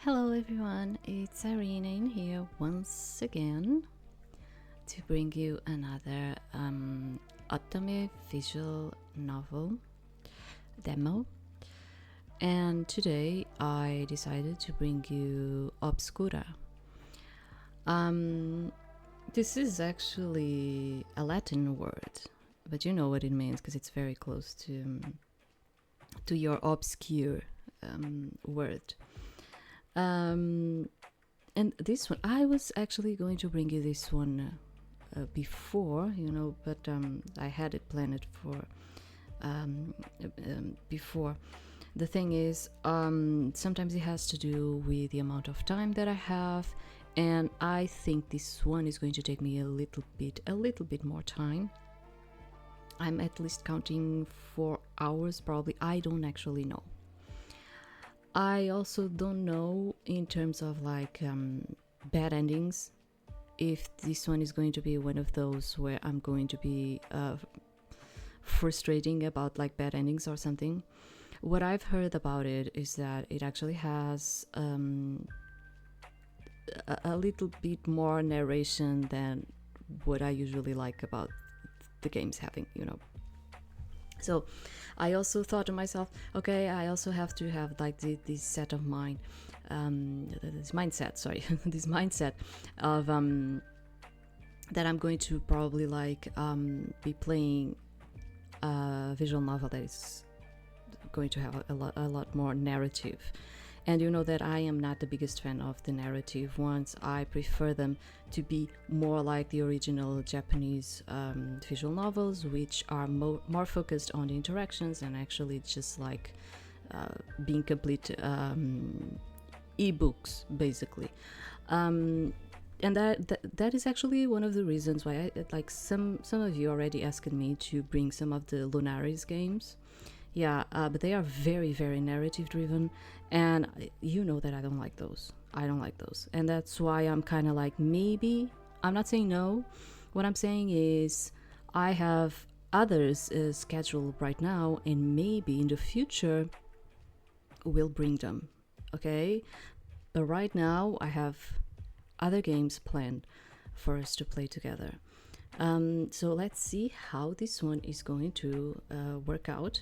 Hello everyone, it's Irene in here once again to bring you another Otome visual novel demo. And today I decided to bring you OBSCURA. This is actually a Latin word, but you know what it means because it's very close to your obscure word. And this one, I was actually going to bring you this one before, but I had it planned for before. The thing is, sometimes it has to do with the amount of time that I have, and I think this one is going to take me a little bit more time. I'm at least counting 4 hours, probably. I don't actually know. I also don't know in terms of bad endings, if this one is going to be one of those where I'm going to be frustrating about bad endings or something. What I've heard about it is that it actually has a little bit more narration than what I usually like about the games having, So I also thought to myself, okay, I also have to have this set of mind, this mindset of that I'm going to probably be playing a visual novel that is going to have a lot more narrative. And you know that I am not the biggest fan of the narrative ones. I prefer them to be more like the original Japanese visual novels, which are more focused on the interactions and actually just being complete ebooks, basically. And that is actually one of the reasons why some of you already asked me to bring some of the Lunaris games. Yeah, but they are very, very narrative driven, and you know that I don't like those. And that's why I'm kind of maybe, I'm not saying no. What I'm saying is I have others scheduled right now, and maybe in the future we'll bring them, okay? But right now I have other games planned for us to play together. So let's see how this one is going to work out.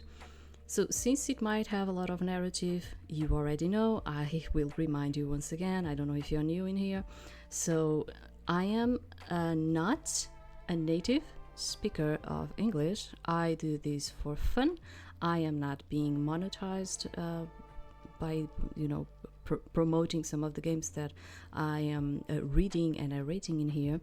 So since it might have a lot of narrative, you already know, I will remind you once again, I don't know if you're new in here. So I am not a native speaker of English. I do this for fun. I am not being monetized by, promoting some of the games that I am reading and narrating in here.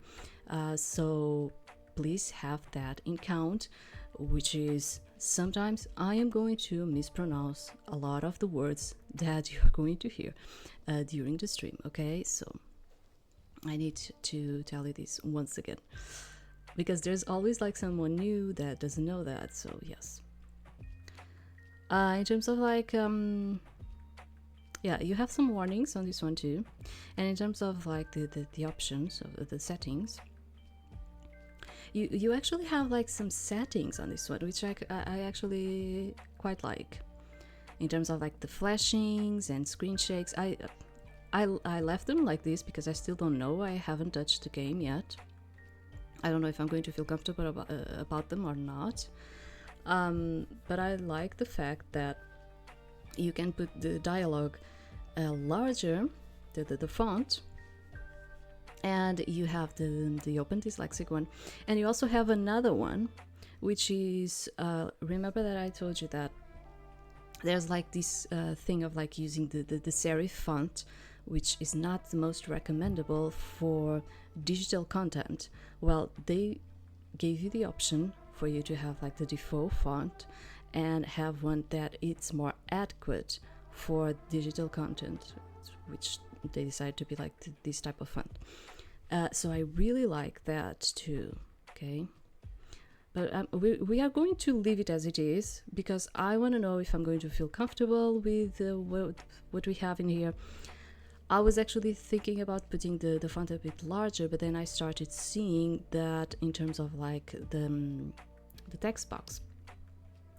So please have that in count, which is sometimes I am going to mispronounce a lot of the words that you're going to hear during the stream, okay? So I need to tell you this once again, because there's always someone new that doesn't know that, so yes. In terms of yeah, you have some warnings on this one too. And in terms of the options of the settings, you actually have some settings on this one, which I actually quite like. In terms of the flashings and screen shakes, I left them like this because I still don't know. I haven't touched the game yet. I don't know if I'm going to feel comfortable about them or not. But I like the fact that you can put the dialogue larger, the font, and you have the open dyslexic one, and you also have another one, which is remember that I told you that there's this thing of using the serif font, which is not the most recommendable for digital content. Well, they gave you the option for you to have the default font and have one that it's more adequate for digital content, which they decide to be this type of font. So I really like that too, okay? But we are going to leave it as it is, because I want to know if I'm going to feel comfortable with what we have in here. I was actually thinking about putting the font a bit larger, but then I started seeing that in terms of the text box,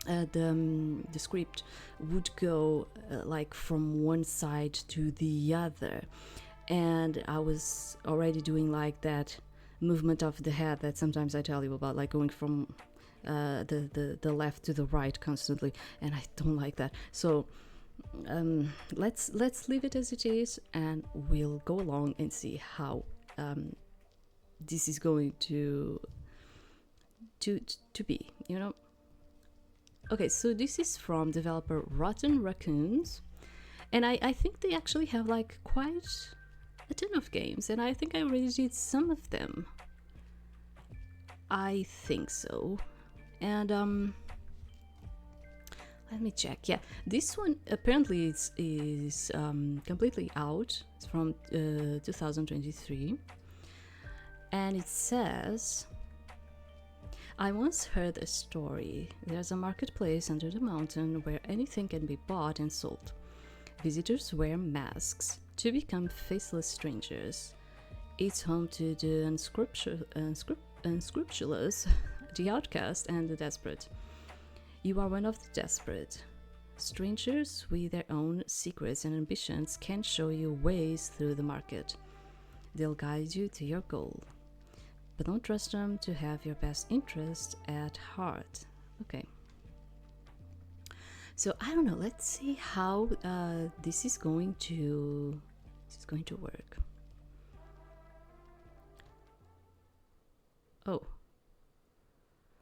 the script would go like from one side to the other, and I was already doing like that movement of the head that sometimes I tell you about, like going from the left to the right constantly, and I don't like that. So let's leave it as it is, and we'll go along and see how this is going to be, you know. Okay, so this is from developer Raccoons, and I think they actually have like quite a ton of games, and I think I already did some of them. I think so. And let me check. Yeah, this one apparently is completely out. It's from 2023, and it says, I once heard a story. There's a marketplace under the mountain where anything can be bought and sold. Visitors wear masks to become faceless strangers. It's home to the unscrupulous, the outcast, and the desperate. You are one of the desperate. Strangers with their own secrets and ambitions can show you ways through the market. They'll guide you to your goal. But don't trust them to have your best interest at heart. Okay. So I don't know. Let's see how this is going to work. Oh,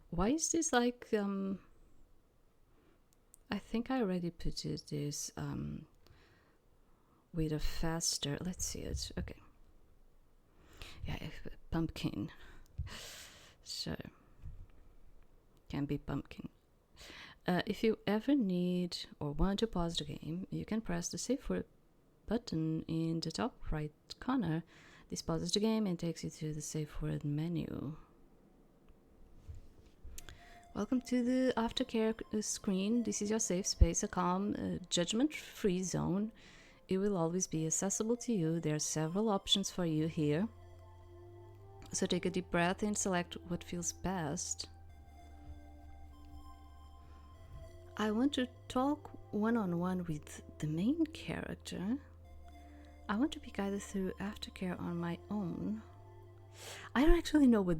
why is this like? I think I already put this with a faster. Let's see it. Okay. Yeah, pumpkin. So, can be pumpkin. If you ever need or want to pause the game, you can press the save word button in the top right corner. This pauses the game and takes you to the save word menu. Welcome to the aftercare screen. This is your safe space, a calm, judgment-free zone. It will always be accessible to you. There are several options for you here. So take a deep breath and select what feels best. I want to talk one-on-one with the main character. I want to be guided through aftercare on my own. I don't actually know what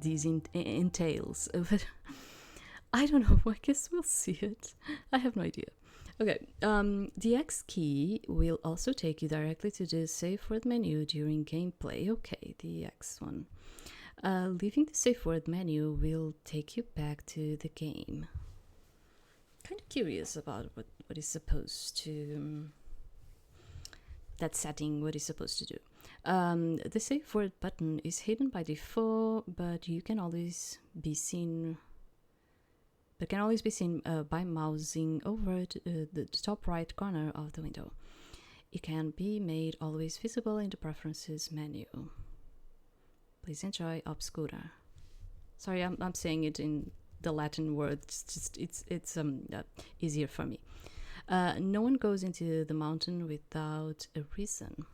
this entails, but I don't know. I guess we'll see it. I have no idea. Okay, the X key will also take you directly to the save word menu during gameplay. Okay, the X one. Leaving the save word menu will take you back to the game. Kind of curious about what is supposed to... that setting, what is supposed to do. The save word button is hidden by default, but you can always be seen... but can always be seen by mousing over the top right corner of the window. It can be made always visible in the preferences menu. Please enjoy OBSCURA. Sorry, I'm saying it in the Latin word. It's easier for me. No one goes into the mountain without a reason.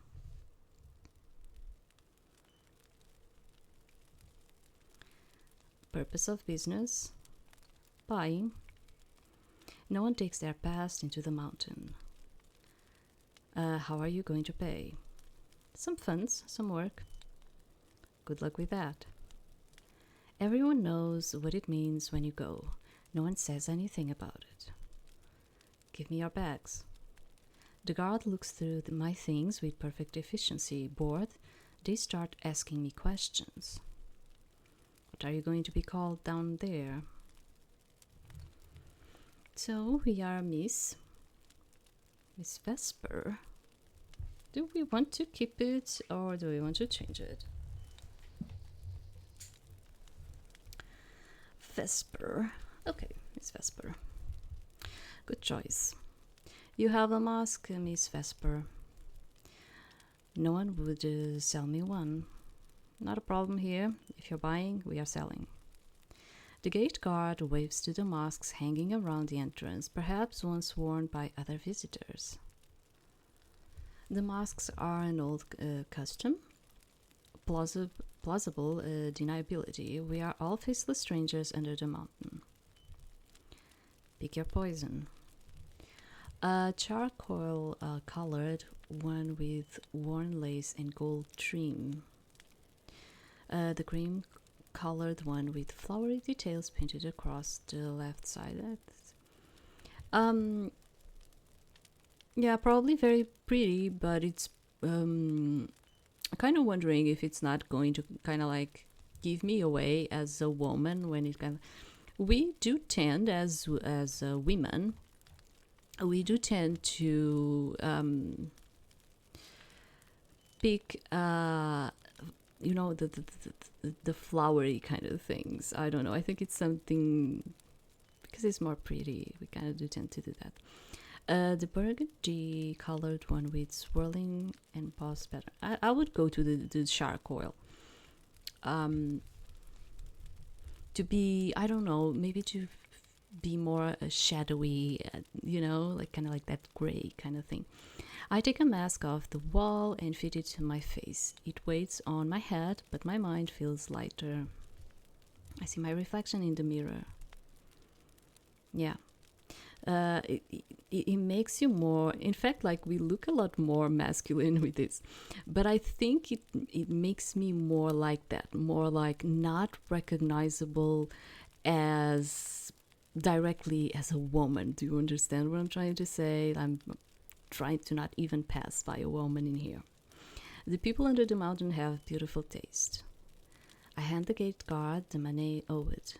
Purpose of business: buying. No one takes their past into the mountain. How are you going to pay? Some funds, some work. Good luck with that. Everyone knows what it means when you go. No one says anything about it. Give me your bags. The guard looks through my things with perfect efficiency. Bored, they start asking me questions. What are you going to be called down there? So we are Miss Vesper. Do we want to keep it or do we want to change it? Vesper. Okay, Miss Vesper. Good choice. You have a mask, Miss Vesper. No one would sell me one. Not a problem here. If you're buying, we are selling. The gate guard waves to the masks hanging around the entrance, perhaps once worn by other visitors. The masks are an old custom, plausible deniability. We are all faceless strangers under the mountain. Pick your poison. A charcoal colored one with worn lace and gold trim. The cream colored one with flowery details painted across the left side. Yeah, probably very pretty, but it's kind of wondering if it's not going to kind of like give me away as a woman when it kind of, we do tend as women, we do tend to pick you know, the flowery kind of things. I don't know, I think it's something because it's more pretty, we kind of do tend to do that. The burgundy colored one with swirling and embossed pattern. I would go to the charcoal. To be, I don't know, maybe to be more shadowy, you know, like kind of like that gray kind of thing. I take a mask off the wall and fit it to my face. It weighs on my head, but my mind feels lighter. I see my reflection in the mirror. Yeah. It makes you more, in fact, like we look a lot more masculine with this, but I think it makes me more like that, more like not recognizable as directly as a woman. Do you understand what I'm trying to say? I'm trying to not even pass by a woman in here. The people under the mountain have beautiful taste. I hand the gate guard the money owed.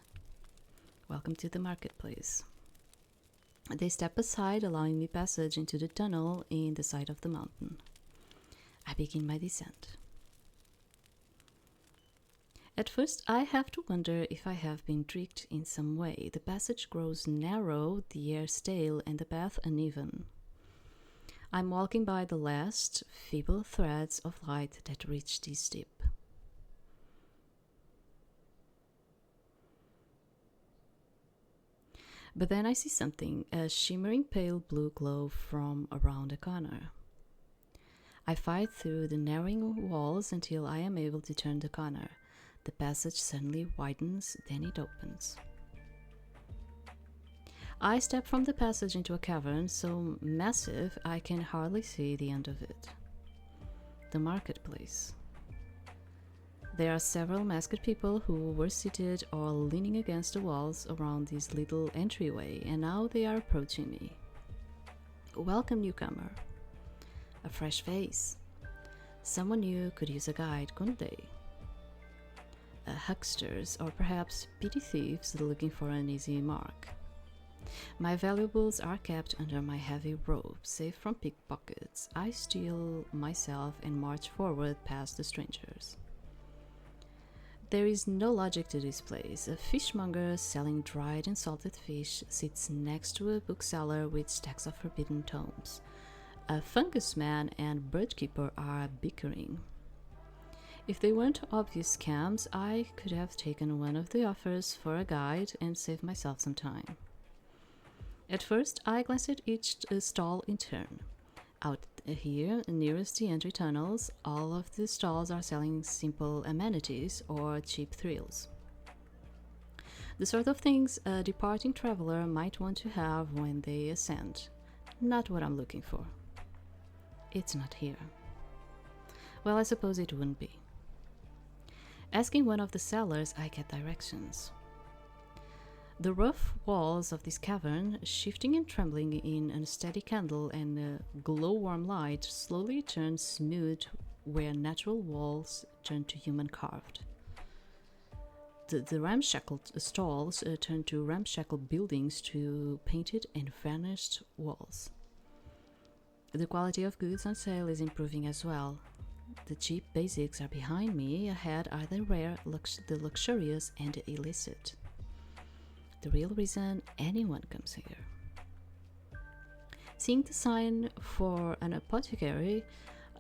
Welcome to the marketplace. They step aside, allowing me passage into the tunnel in the side of the mountain. I begin my descent. At first, I have to wonder if I have been tricked in some way. The passage grows narrow, the air stale, and the path uneven. I'm walking by the last, feeble threads of light that reach this deep. But then I see something, a shimmering pale blue glow from around a corner. I fight through the narrowing walls until I am able to turn the corner. The passage suddenly widens, then it opens. I step from the passage into a cavern so massive I can hardly see the end of it. The marketplace. There are several masked people who were seated or leaning against the walls around this little entryway, and now they are approaching me. Welcome, newcomer. A fresh face. Someone new could use a guide, couldn't they? Hucksters, or perhaps petty thieves looking for an easy mark. My valuables are kept under my heavy robe, safe from pickpockets. I steel myself and march forward past the strangers. There is no logic to this place. A fishmonger selling dried and salted fish sits next to a bookseller with stacks of forbidden tomes. A fungus man and birdkeeper are bickering. If they weren't obvious scams, I could have taken one of the offers for a guide and saved myself some time. At first, I glanced at each stall in turn. Out here, nearest the entry tunnels, all of the stalls are selling simple amenities or cheap thrills. The sort of things a departing traveler might want to have when they ascend. Not what I'm looking for. It's not here. Well, I suppose it wouldn't be. Asking one of the sellers, I get directions. The rough walls of this cavern, shifting and trembling in an unsteady candle and a glow-warm light, slowly turn smooth where natural walls turn to human-carved. The ramshackle stalls turn to ramshackle buildings to painted and varnished walls. The quality of goods on sale is improving as well. The cheap basics are behind me, ahead are the rare, the luxurious, and the illicit. The real reason anyone comes here. Seeing the sign for an apothecary,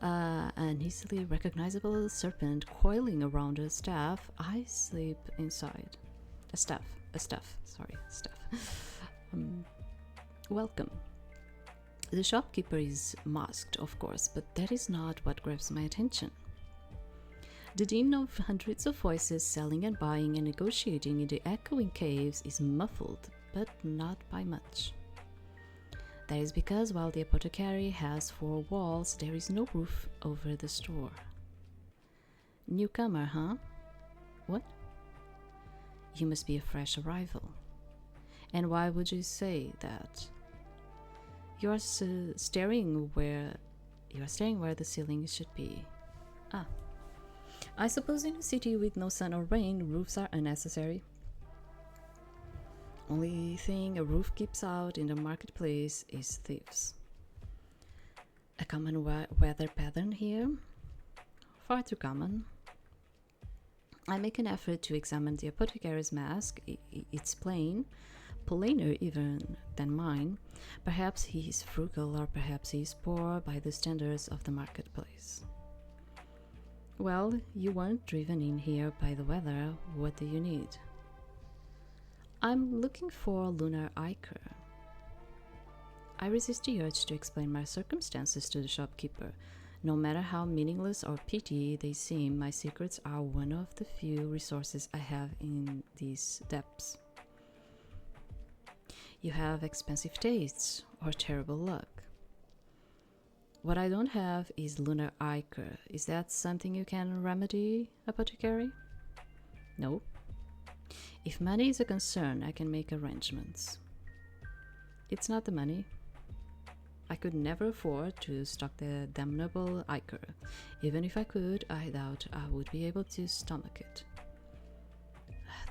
an easily recognizable serpent coiling around a staff, I slip inside. A staff. Welcome. The shopkeeper is masked, of course, but that is not what grabs my attention. The din of hundreds of voices selling and buying and negotiating in the echoing caves is muffled but not by much. That is because while the apothecary has 4 walls, there is no roof over the store. Newcomer, huh? What? You must be a fresh arrival. And why would you say that? You are staring where the ceiling should be. Ah. I suppose in a city with no sun or rain, roofs are unnecessary. Only thing a roof keeps out in the marketplace is thieves. A common weather pattern here? Far too common. I make an effort to examine the apothecary's mask. It's plain, plainer even than mine. Perhaps he is frugal, or perhaps he is poor by the standards of the marketplace. Well, you weren't driven in here by the weather. What do you need? I'm looking for lunar ichor. I resist the urge to explain my circumstances to the shopkeeper. No matter how meaningless or petty they seem, my secrets are one of the few resources I have in these depths. You have expensive tastes or terrible luck. What I don't have is lunar ichor. Is that something you can remedy, apothecary? No. If money is a concern, I can make arrangements. It's not the money. I could never afford to stock the damnable ichor. Even if I could, I doubt I would be able to stomach it.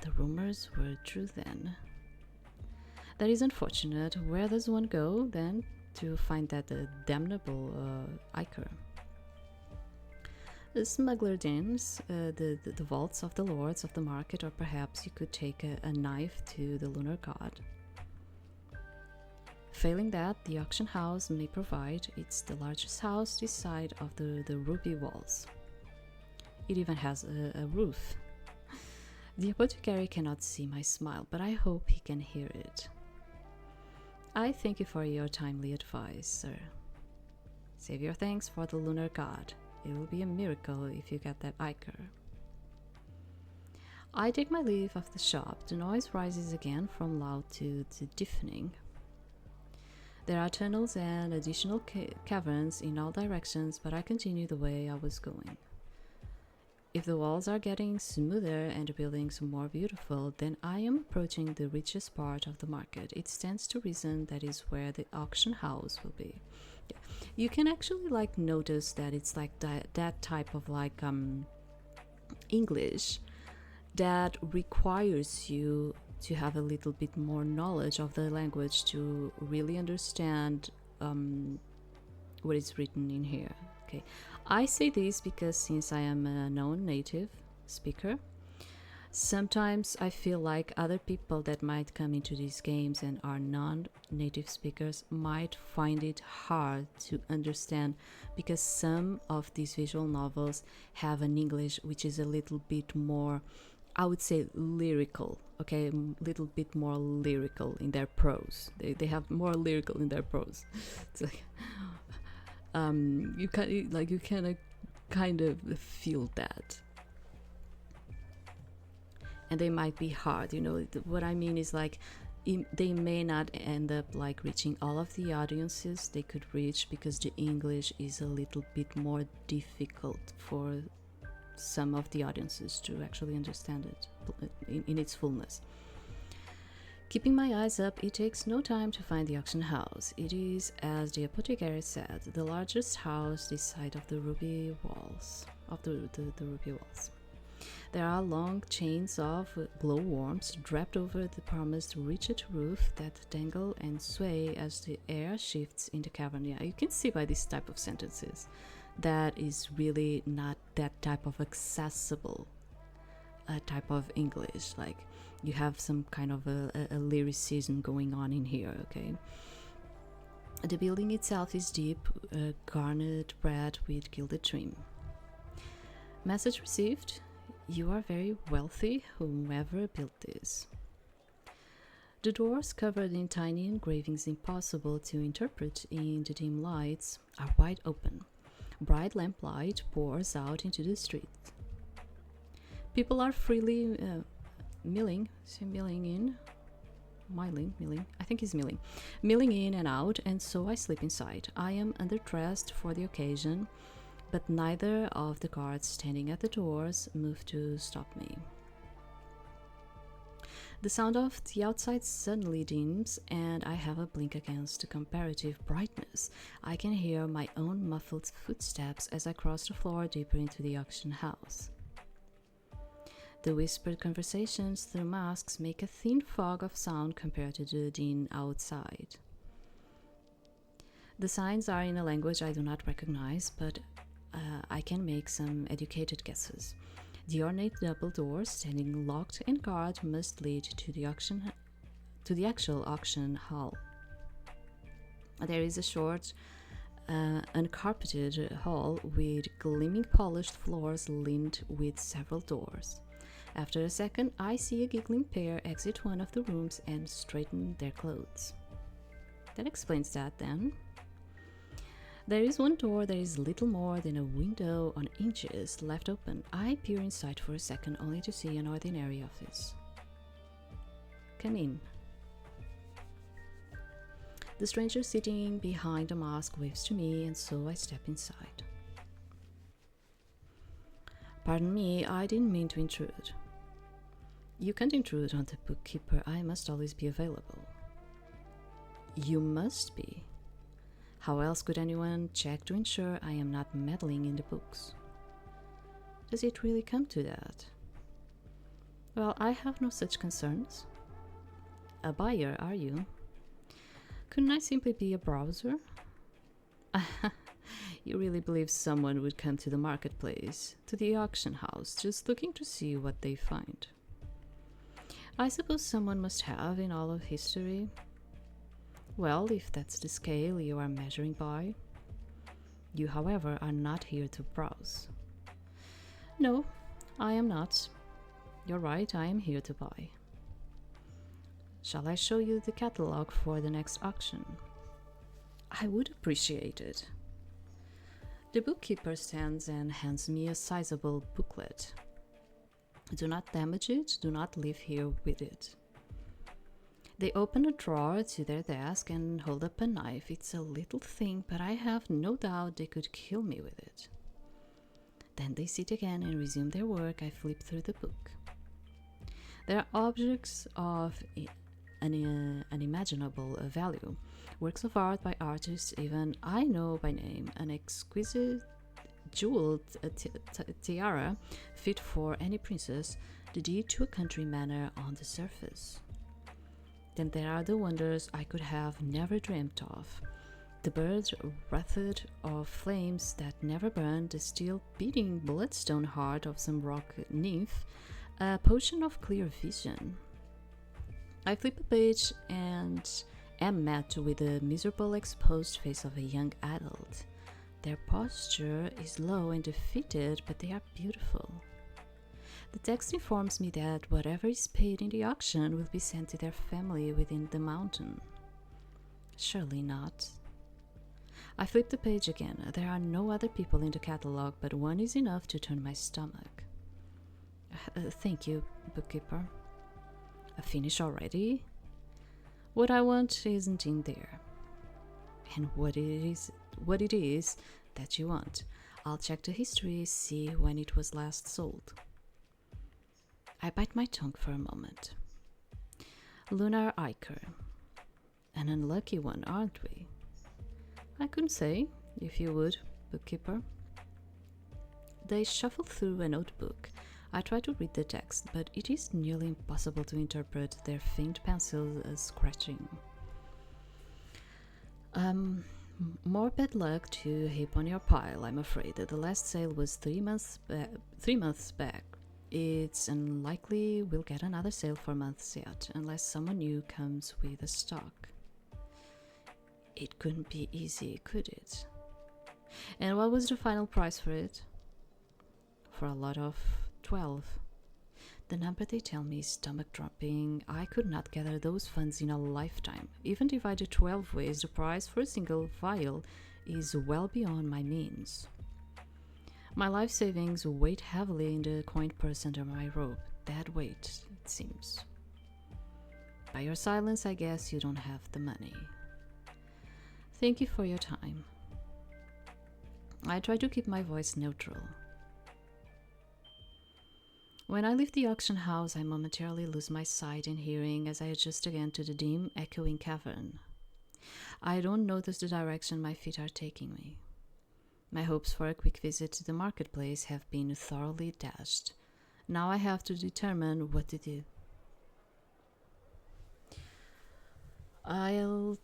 The rumors were true then. That is unfortunate. Where does one go then to find that damnable ichor? The smuggler dens, the vaults of the lords of the market, or perhaps you could take a knife to the lunar god. Failing that, the auction house may provide. It's the largest house this side of the ruby walls. It even has a roof. The apothecary cannot see my smile, but I hope he can hear it. I thank you for your timely advice, sir. Save your thanks for the lunar god. It will be a miracle if you get that ichor. I take my leave of the shop. The noise rises again from loud to deafening. There are tunnels and additional caverns in all directions, but I continue the way I was going. If the walls are getting smoother and the buildings more beautiful, then I am approaching the richest part of the market. It stands to reason that is where the auction house will be. Yeah. You can actually notice that it's that type of English that requires you to have a little bit more knowledge of the language to really understand what is written in here. Okay, I say this because since I am a non-native speaker, sometimes I feel like other people that might come into these games and are non-native speakers might find it hard to understand, because some of these visual novels have an English which is a little bit more, I would say, lyrical. Okay, a little bit more lyrical in their prose. They have more lyrical in their prose. It's like you can kind of feel that, and they might be hard. What I mean is they may not end up reaching all of the audiences they could reach, because the English is a little bit more difficult for some of the audiences to actually understand it in its fullness. Keeping my eyes up, it takes no time to find the auction house. It is, as the apothecary said, the largest house this side of the ruby walls. There are long chains of glowworms draped over the promised rigid roof that dangle and sway as the air shifts in the cavern. Yeah, you can see by this type of sentences that is really not that type of accessible type of English. You have some kind of a lyricism going on in here. Okay, the building itself is deep, garnet red with gilded trim. Message received. You are very wealthy, whomever built this. The doors, covered in tiny engravings impossible to interpret in the dim lights, are wide open. Bright lamplight pours out into the street. People are freely milling in. milling. I think he's milling in and out, and so I slip inside. I am underdressed for the occasion, but neither of the guards standing at the doors move to stop me. The sound of the outside suddenly dims, and I have a blink against the comparative brightness. I can hear my own muffled footsteps as I cross the floor deeper into the auction house. The whispered conversations through masks make a thin fog of sound compared to the din outside. The signs are in a language I do not recognize, but I can make some educated guesses. The ornate double doors, standing locked and guarded, must lead to the actual auction hall. There is a short, uncarpeted hall with gleaming polished floors lined with several doors. After a second, I see a giggling pair exit one of the rooms and straighten their clothes. That explains that, then. There is one door that is little more than a window on inches left open. I peer inside for a second, only to see an ordinary office. Come in. The stranger sitting behind the mask waves to me, and so I step inside. Pardon me, I didn't mean to intrude. You can't intrude on the bookkeeper. I must always be available. You must be. How else could anyone check to ensure I am not meddling in the books? Does it really come to that? Well, I have no such concerns. A buyer, are you? Couldn't I simply be a browser? You really believe someone would come to the marketplace, to the auction house, just looking to see what they find? I suppose someone must have in all of history. Well, if that's the scale you are measuring by. You, however, are not here to browse. No, I am not. You're right, I am here to buy. Shall I show you the catalog for the next auction? I would appreciate it. The bookkeeper stands and hands me a sizable booklet. Do not damage it, do not leave here with it. They open a drawer to their desk and hold up a knife. It's a little thing, but I have no doubt they could kill me with it. Then they sit again and resume their work. I flip through the book. There are objects of unimaginable value, works of art by artists even I know by name, an exquisite jeweled tiara fit for any princess, the deed to a country manor on the surface. Then there are the wonders I could have never dreamt of. The bird wreathed of flames that never burn, the still beating bloodstone heart of some rock nymph, a potion of clear vision. I flip a page and am met with the miserable exposed face of a young adult. Their posture is low and defeated, but they are beautiful. The text informs me that whatever is paid in the auction will be sent to their family within the mountain. Surely not. I flip the page again. There are no other people in the catalog, but one is enough to turn my stomach. Thank you, bookkeeper. Finished already? What I want isn't in there. And what it is that you want. I'll check the history, see when it was last sold. I bite my tongue for a moment. Lunar Ichor. An unlucky one, aren't we? I couldn't say, if you would, bookkeeper. They shuffle through a notebook. I try to read the text, but it is nearly impossible to interpret their faint pencil scratching. More bad luck to heap on your pile, I'm afraid. The last sale was 3 months back. It's unlikely we'll get another sale for months yet, unless someone new comes with a stock. It couldn't be easy, could it? And what was the final price for it? For a lot of 12. The number they tell me is stomach-dropping. I could not gather those funds in a lifetime. Even divided 12 ways, the price for a single vial is well beyond my means. My life savings weighed heavily in the coined purse under my robe. Dead weight, it seems. By your silence, I guess you don't have the money. Thank you for your time. I try to keep my voice neutral. When I leave the auction house, I momentarily lose my sight and hearing as I adjust again to the dim, echoing cavern. I don't notice the direction my feet are taking me. My hopes for a quick visit to the marketplace have been thoroughly dashed. Now I have to determine what to do. I'll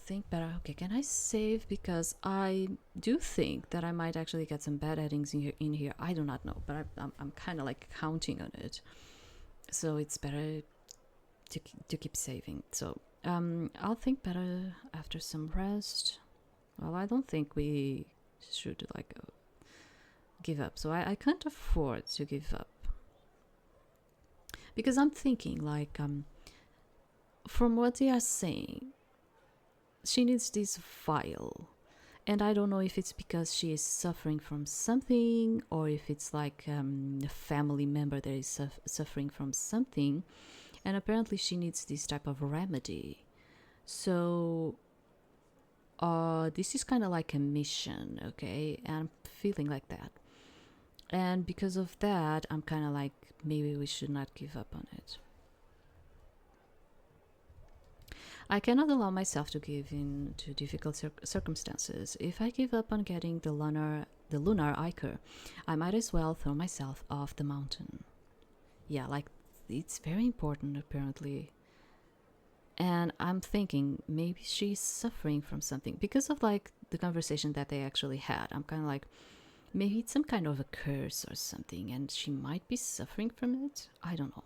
think better. Okay, can I save? Because I do think that I might actually get some bad endings in here. I do not know, but I'm kind of like counting on it. So it's better to keep saving. So I'll think better after some rest. Well, I don't think we should like give up. So I can't afford to give up. Because I'm thinking like from what they are saying, she needs this vial, and I don't know if it's because she is suffering from something or if it's like a family member that is suffering from something, and apparently she needs this type of remedy. So this is kind of like a mission, okay, and I'm feeling like that, and because of that I'm kind of like maybe we should not give up on it. I cannot allow myself to give in to difficult circumstances. If I give up on getting the lunar ichor, I might as well throw myself off the mountain. Yeah, like it's very important apparently. And I'm thinking maybe she's suffering from something because of like the conversation that they actually had. I'm kind of like maybe it's some kind of a curse or something and she might be suffering from it. I don't know.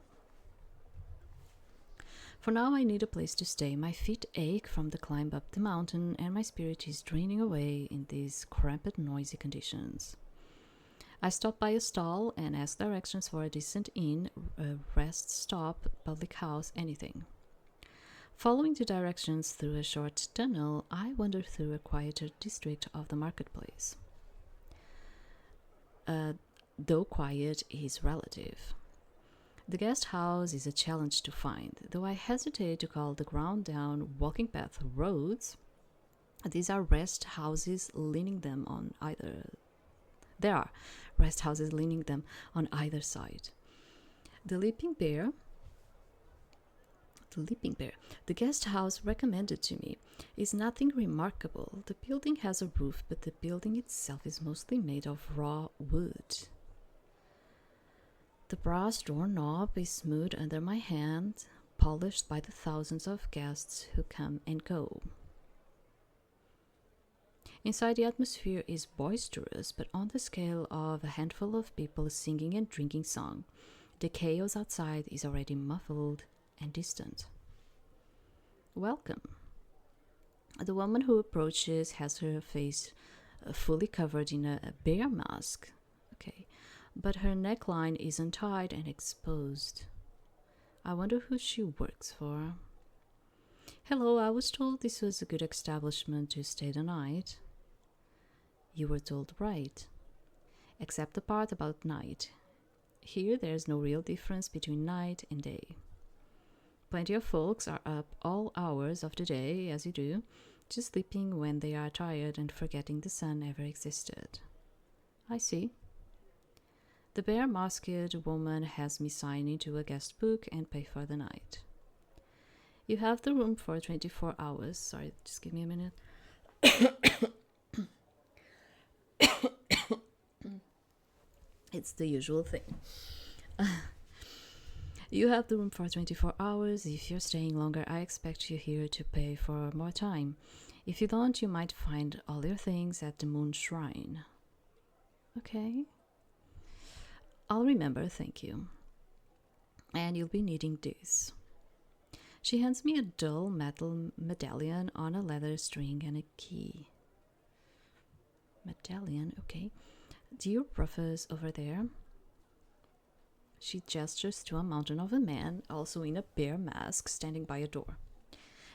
For now, I need a place to stay. My feet ache from the climb up the mountain, and my spirit is draining away in these cramped, noisy conditions. I stop by a stall and ask directions for a decent inn, a rest stop, public house, anything. Following the directions through a short tunnel, I wander through a quieter district of the marketplace. Though quiet is relative. The guest house is a challenge to find, though I hesitate to call the ground down walking path roads. These are rest houses leaning them on either. There are rest houses leaning them on either side. The Leaping Bear, the guest house recommended to me, is nothing remarkable. The building has a roof, but the building itself is mostly made of raw wood. The brass doorknob is smooth under my hand, polished by the thousands of guests who come and go. Inside, the atmosphere is boisterous, but on the scale of a handful of people singing and drinking song. The chaos outside is already muffled and distant. Welcome. The woman who approaches has her face fully covered in a bear mask. Okay. But her neckline is untied and exposed. I wonder who she works for. Hello, I was told this was a good establishment to stay the night. You were told right. Except the part about night. Here there's no real difference between night and day. Plenty of folks are up all hours of the day, as you do, just sleeping when they are tired and forgetting the sun ever existed. I see. The bare-masked woman has me sign into a guest book and pay for the night. You have the room for 24 hours. Sorry, just give me a minute. It's the usual thing. You have the room for 24 hours. If you're staying longer, I expect you here to pay for more time. If you don't, you might find all your things at the Moon Shrine. Okay. I'll remember, thank you. And you'll be needing this. She hands me a dull metal medallion on a leather string and a key. Medallion, okay. Do your brothers over there? She gestures to a mountain of a man, also in a bear mask, standing by a door.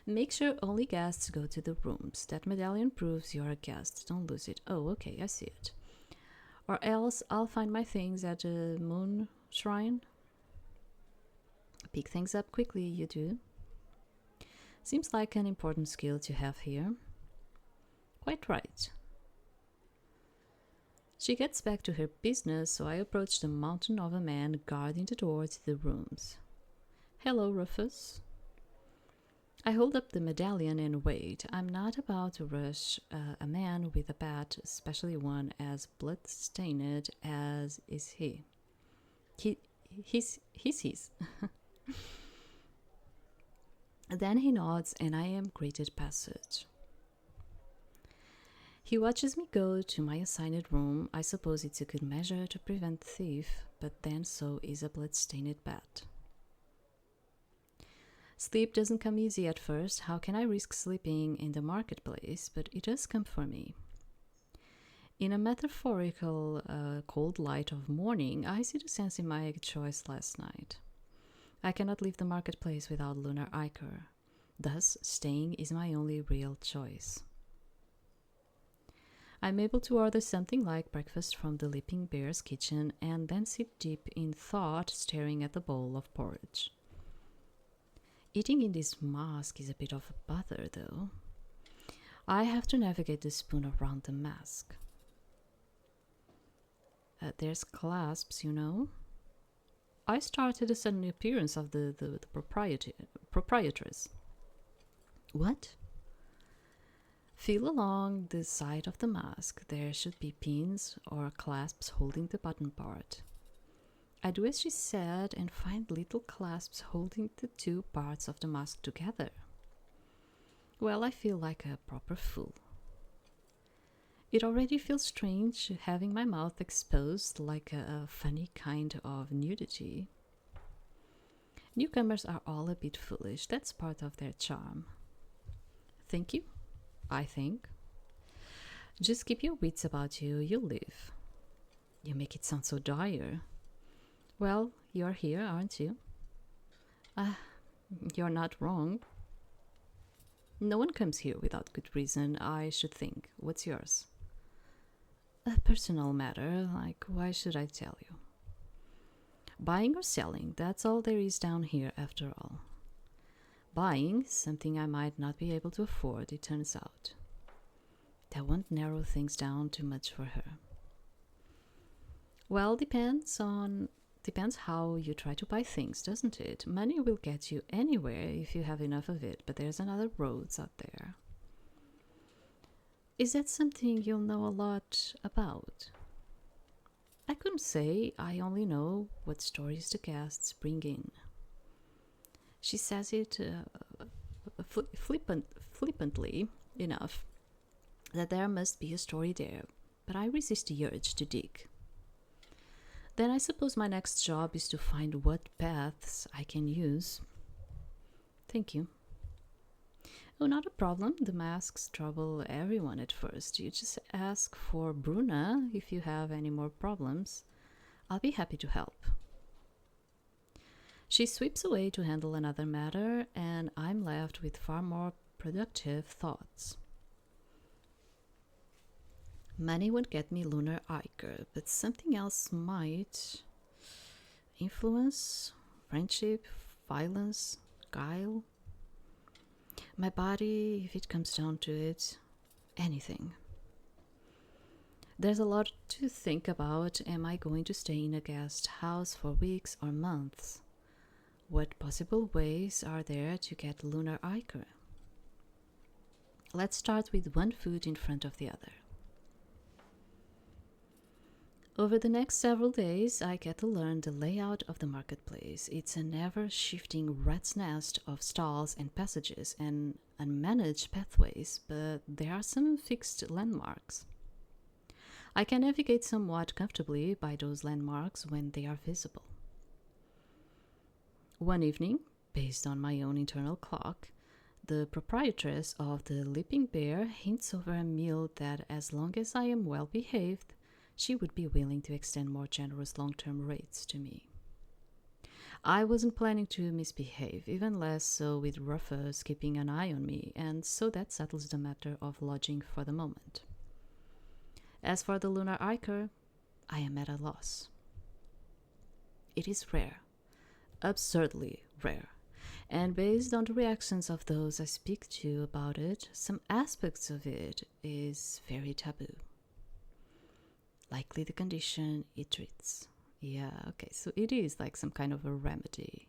Make sure only guests go to the rooms. That medallion proves you're a guest. Don't lose it. Oh, okay, I see it. Or else I'll find my things at the Moon Shrine. Pick things up quickly, you do. Seems like an important skill to have here. Quite right. She gets back to her business, so I approach the mountain of a man guarding the door to the rooms. Hello, Rufus. I hold up the medallion and wait. I'm not about to rush a man with a bat, especially one as blood-stained as is he. He's his. Then he nods and I am greeted passage. He watches me go to my assigned room. I suppose it's a good measure to prevent thief, but then so is a blood-stained bat. Sleep doesn't come easy at first. How can I risk sleeping in the marketplace? But it does come for me. In a metaphorical cold light of morning, I see the sense in my choice last night. I cannot leave the marketplace without lunar ichor. Thus, staying is my only real choice. I'm able to order something like breakfast from the Leaping Bear's kitchen and then sit deep in thought, staring at the bowl of porridge. Eating in this mask is a bit of a bother, though. I have to navigate the spoon around the mask. There's clasps, you know. I started a sudden appearance of the proprietress. What? Feel along the side of the mask. There should be pins or clasps holding the bottom part. I do as she said and find little clasps holding the two parts of the mask together. Well, I feel like a proper fool. It already feels strange having my mouth exposed, like a funny kind of nudity. Newcomers are all a bit foolish. That's part of their charm. Thank you, I think. Just keep your wits about you, you'll live. You make it sound so dire. Well, you're here, aren't you? You're not wrong. No one comes here without good reason, I should think. What's yours? A personal matter, like why should I tell you? Buying or selling, that's all there is down here after all. Buying, something I might not be able to afford, it turns out. That won't narrow things down too much for her. Well, depends how you try to buy things, doesn't it? Money will get you anywhere if you have enough of it, but there's another roads out there. Is that something you'll know a lot about? I couldn't say. I only know what stories the guests bring in. She says it flippantly enough that there must be a story there, but I resist the urge to dig. Then I suppose my next job is to find what paths I can use. Thank you. Oh, not a problem. The masks trouble everyone at first. You just ask for Bruna if you have any more problems. I'll be happy to help. She sweeps away to handle another matter, and I'm left with far more productive thoughts. Money won't get me lunar ichor, but something else might. Influence, friendship, violence, guile. My body, if it comes down to it, anything. There's a lot to think about. Am I going to stay in a guest house for weeks or months? What possible ways are there to get lunar ichor? Let's start with one foot in front of the other. Over the next several days, I get to learn the layout of the marketplace. It's a never-shifting rat's nest of stalls and passages and unmanaged pathways, but there are some fixed landmarks. I can navigate somewhat comfortably by those landmarks when they are visible. One evening, based on my own internal clock, the proprietress of the Leaping Bear hints over a meal that as long as I am well behaved, she would be willing to extend more generous long-term rates to me. I wasn't planning to misbehave, even less so with Rufus keeping an eye on me, and so that settles the matter of lodging for the moment. As for the lunar ichor, I am at a loss. It is rare, absurdly rare. And based on the reactions of those I speak to about it, some aspects of it is very taboo. Likely the condition it treats. Yeah, okay, so it is like some kind of a remedy.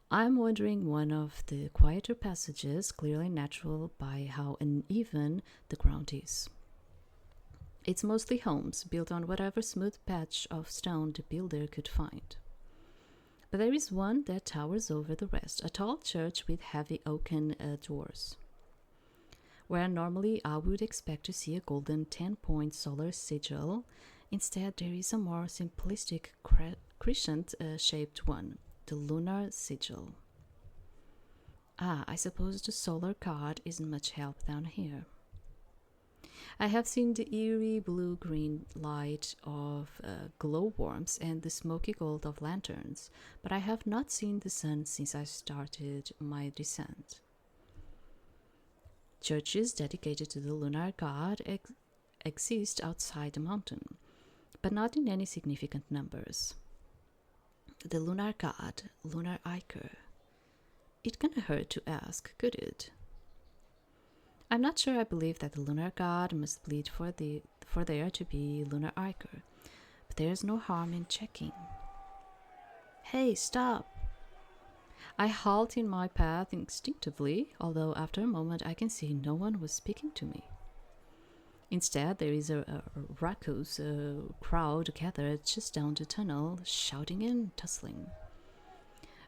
I'm wondering one of the quieter passages, clearly natural by how uneven the ground is. It's mostly homes built on whatever smooth patch of stone the builder could find. But there is one that towers over the rest, a tall church with heavy oaken doors. Where normally I would expect to see a golden 10-point solar sigil, instead there is a more simplistic crescent-shaped one, the lunar sigil. I suppose the solar god isn't much help down here. I have seen the eerie blue-green light of glowworms and the smoky gold of lanterns, but I have not seen the sun since I started my descent. Churches dedicated to the lunar god exist outside the mountain, but not in any significant numbers. The lunar god, lunar Iker. It can't hurt to ask, could it? I'm not sure I believe that the lunar god must bleed for there to be lunar Iker, but there's no harm in checking. Hey, stop! I halt in my path instinctively, although after a moment I can see no one was speaking to me. Instead, there is a raucous crowd gathered just down the tunnel, shouting and tussling.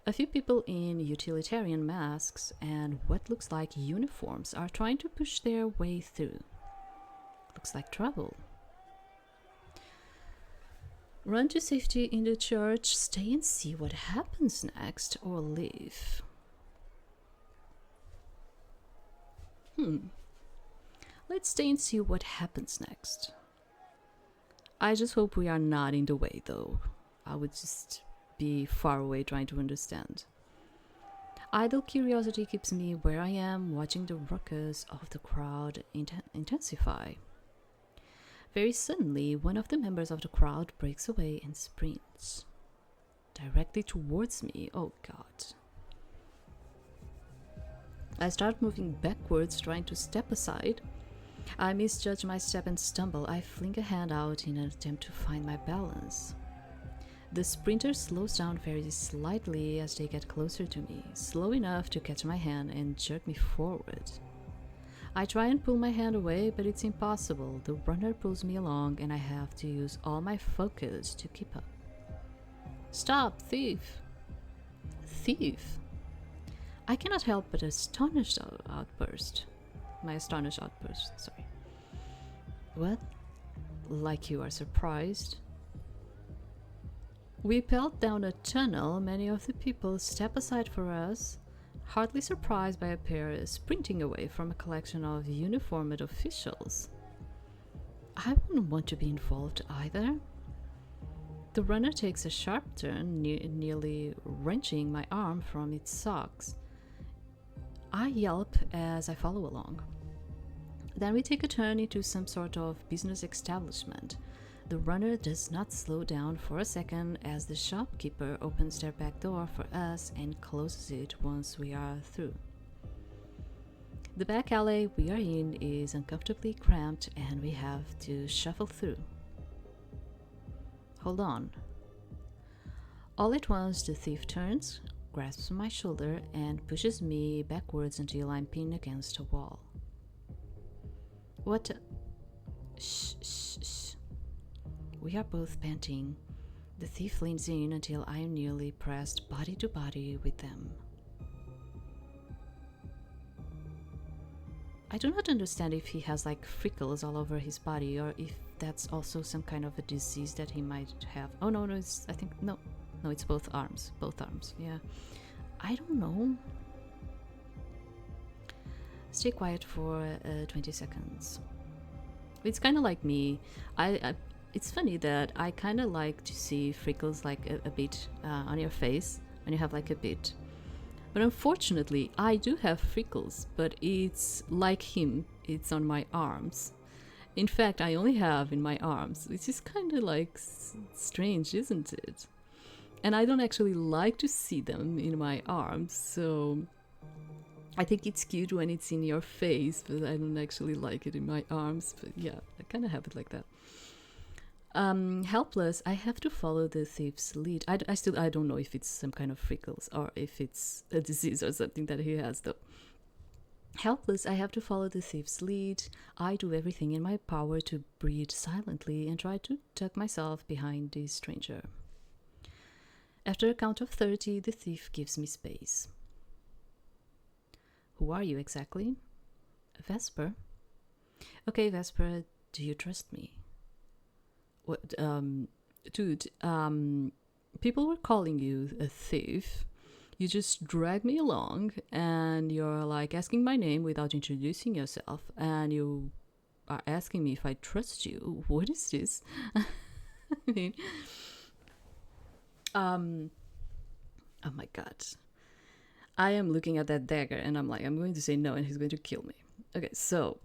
A few people in utilitarian masks and what looks like uniforms are trying to push their way through. Looks like trouble. Run to safety in the church, stay and see what happens next, or leave. Let's stay and see what happens next. I just hope we are not in the way, though. I would just be far away trying to understand. Idle curiosity keeps me where I am, watching the ruckus of the crowd intensify. Very suddenly, one of the members of the crowd breaks away and sprints. Directly towards me. Oh god. I start moving backwards, trying to step aside. I misjudge my step and stumble. I fling a hand out in an attempt to find my balance. The sprinter slows down very slightly as they get closer to me, slow enough to catch my hand and jerk me forward. I try and pull my hand away, but it's impossible. The runner pulls me along and I have to use all my focus to keep up. Stop, thief! Thief? I cannot help but my astonished outburst, sorry. What? Like you are surprised? We pelt down a tunnel. Many of the people step aside for us, hardly surprised by a pair sprinting away from a collection of uniformed officials. I wouldn't want to be involved either. The runner takes a sharp turn, nearly wrenching my arm from its socks. I yelp as I follow along. Then we take a turn into some sort of business establishment. The runner does not slow down for a second as the shopkeeper opens their back door for us and closes it once we are through. The back alley we are in is uncomfortably cramped and we have to shuffle through. Hold on. All at once the thief turns, grasps my shoulder and pushes me backwards until I'm pinned against a wall. What? Shh, shh, shh. We are both panting. The thief leans in until I am nearly pressed body to body with them. I do not understand if he has like freckles all over his body or if that's also some kind of a disease that he might have. Oh no, it's it's both arms, yeah. I don't know. Stay quiet for 20 seconds. It's kind of like me. It's funny that I kind of like to see freckles like a bit on your face when you have like a bit. But unfortunately, I do have freckles, but it's like him. It's on my arms. In fact, I only have in my arms, which is kind of like strange, isn't it? And I don't actually like to see them in my arms, so I think it's cute when it's in your face, but I don't actually like it in my arms. But yeah, I kind of have it like that. Helpless, I have to follow the thief's lead. I don't know if it's some kind of freckles or if it's a disease or something that he has, though. Helpless, I have to follow the thief's lead. I do everything in my power to breathe silently and try to tuck myself behind the stranger. After a count of 30, the thief gives me space. Who are you exactly? Vesper. Okay, Vesper, do you trust me? What, dude, people were calling you a thief. You just drag me along and you're like asking my name without introducing yourself, and you are asking me if I trust you. What is this? I mean, oh my god. I am looking at that dagger and I'm like, I'm going to say no and he's going to kill me. Okay, so,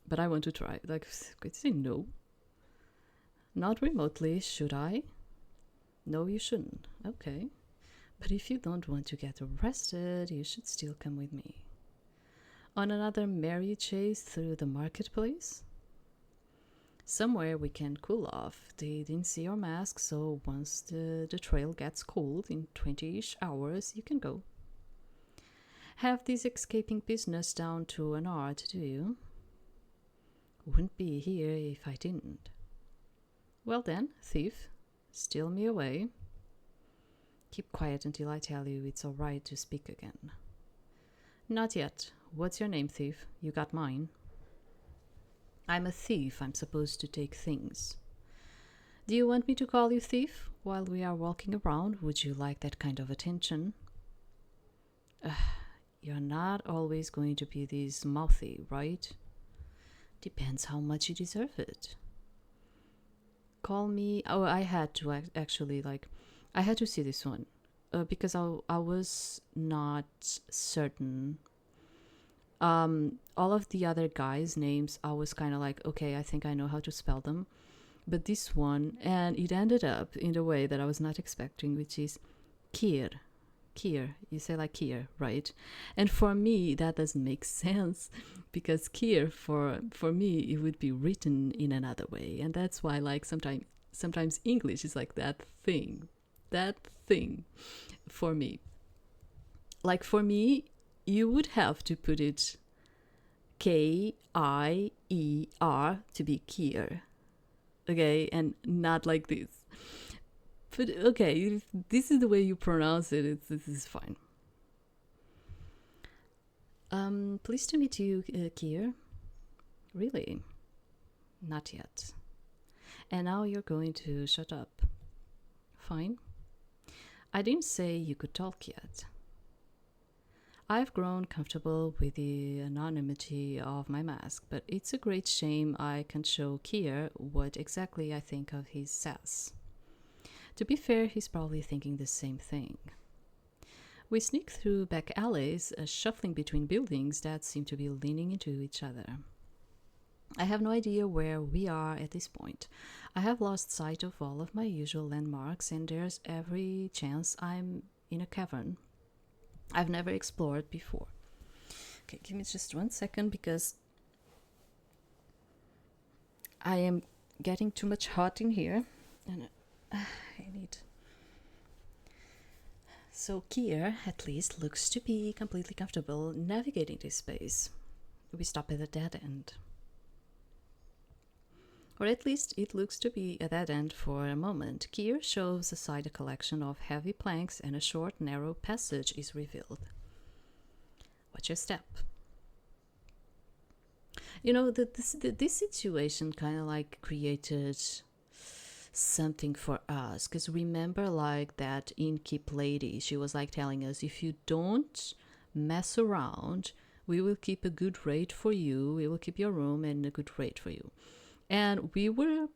but I want to try. Like, I'm going to say no. Not remotely, should I? No, you shouldn't. Okay. But if you don't want to get arrested, you should still come with me. On another merry chase through the marketplace? Somewhere we can cool off. They didn't see your mask, so once the trail gets cold in 20-ish hours, you can go. Have this escaping business down to an art, do you? Wouldn't be here if I didn't. Well then, thief, steal me away. Keep quiet until I tell you it's all right to speak again. Not yet. What's your name, thief? You got mine. I'm a thief. I'm supposed to take things. Do you want me to call you thief while we are walking around? Would you like that kind of attention? You're not always going to be this mouthy, right? Depends how much you deserve it. Call me... Oh, I had to actually, like... I had to see this one. Because I was not certain. All of the other guys' names, I was kind of like, okay, I think I know how to spell them. But this one, and it ended up in a way that I was not expecting, which is Kier. Kier. You say like Kier, right? And for me, that doesn't make sense, because Kier, for me, it would be written in another way. And that's why, like, sometimes English is like that thing for me. Like, for me, you would have to put it Kier to be Kier. Okay, and not like this. But okay, if this is the way you pronounce it, this is fine. Pleased to meet you, Kier. Really? Not yet. And now you're going to shut up. Fine. I didn't say you could talk yet. I've grown comfortable with the anonymity of my mask, but it's a great shame I can't show Kier what exactly I think of his sass. To be fair, he's probably thinking the same thing. We sneak through back alleys, shuffling between buildings that seem to be leaning into each other. I have no idea where we are at this point. I have lost sight of all of my usual landmarks, and there's every chance I'm in a cavern I've never explored before. Okay, give me just 1 second, because I am getting too much hot in here, and I need... So Kier, at least, looks to be completely comfortable navigating this space. We stop at a dead end. Or at least it looks to be a dead end for a moment. Kier shoves aside a collection of heavy planks and a short, narrow passage is revealed. Watch your step. You know, this situation kind of like created something for us. Because remember, like, that innkeep lady, she was like telling us, if you don't mess around, we will keep a good rate for you. We will keep your room and a good rate for you. And we were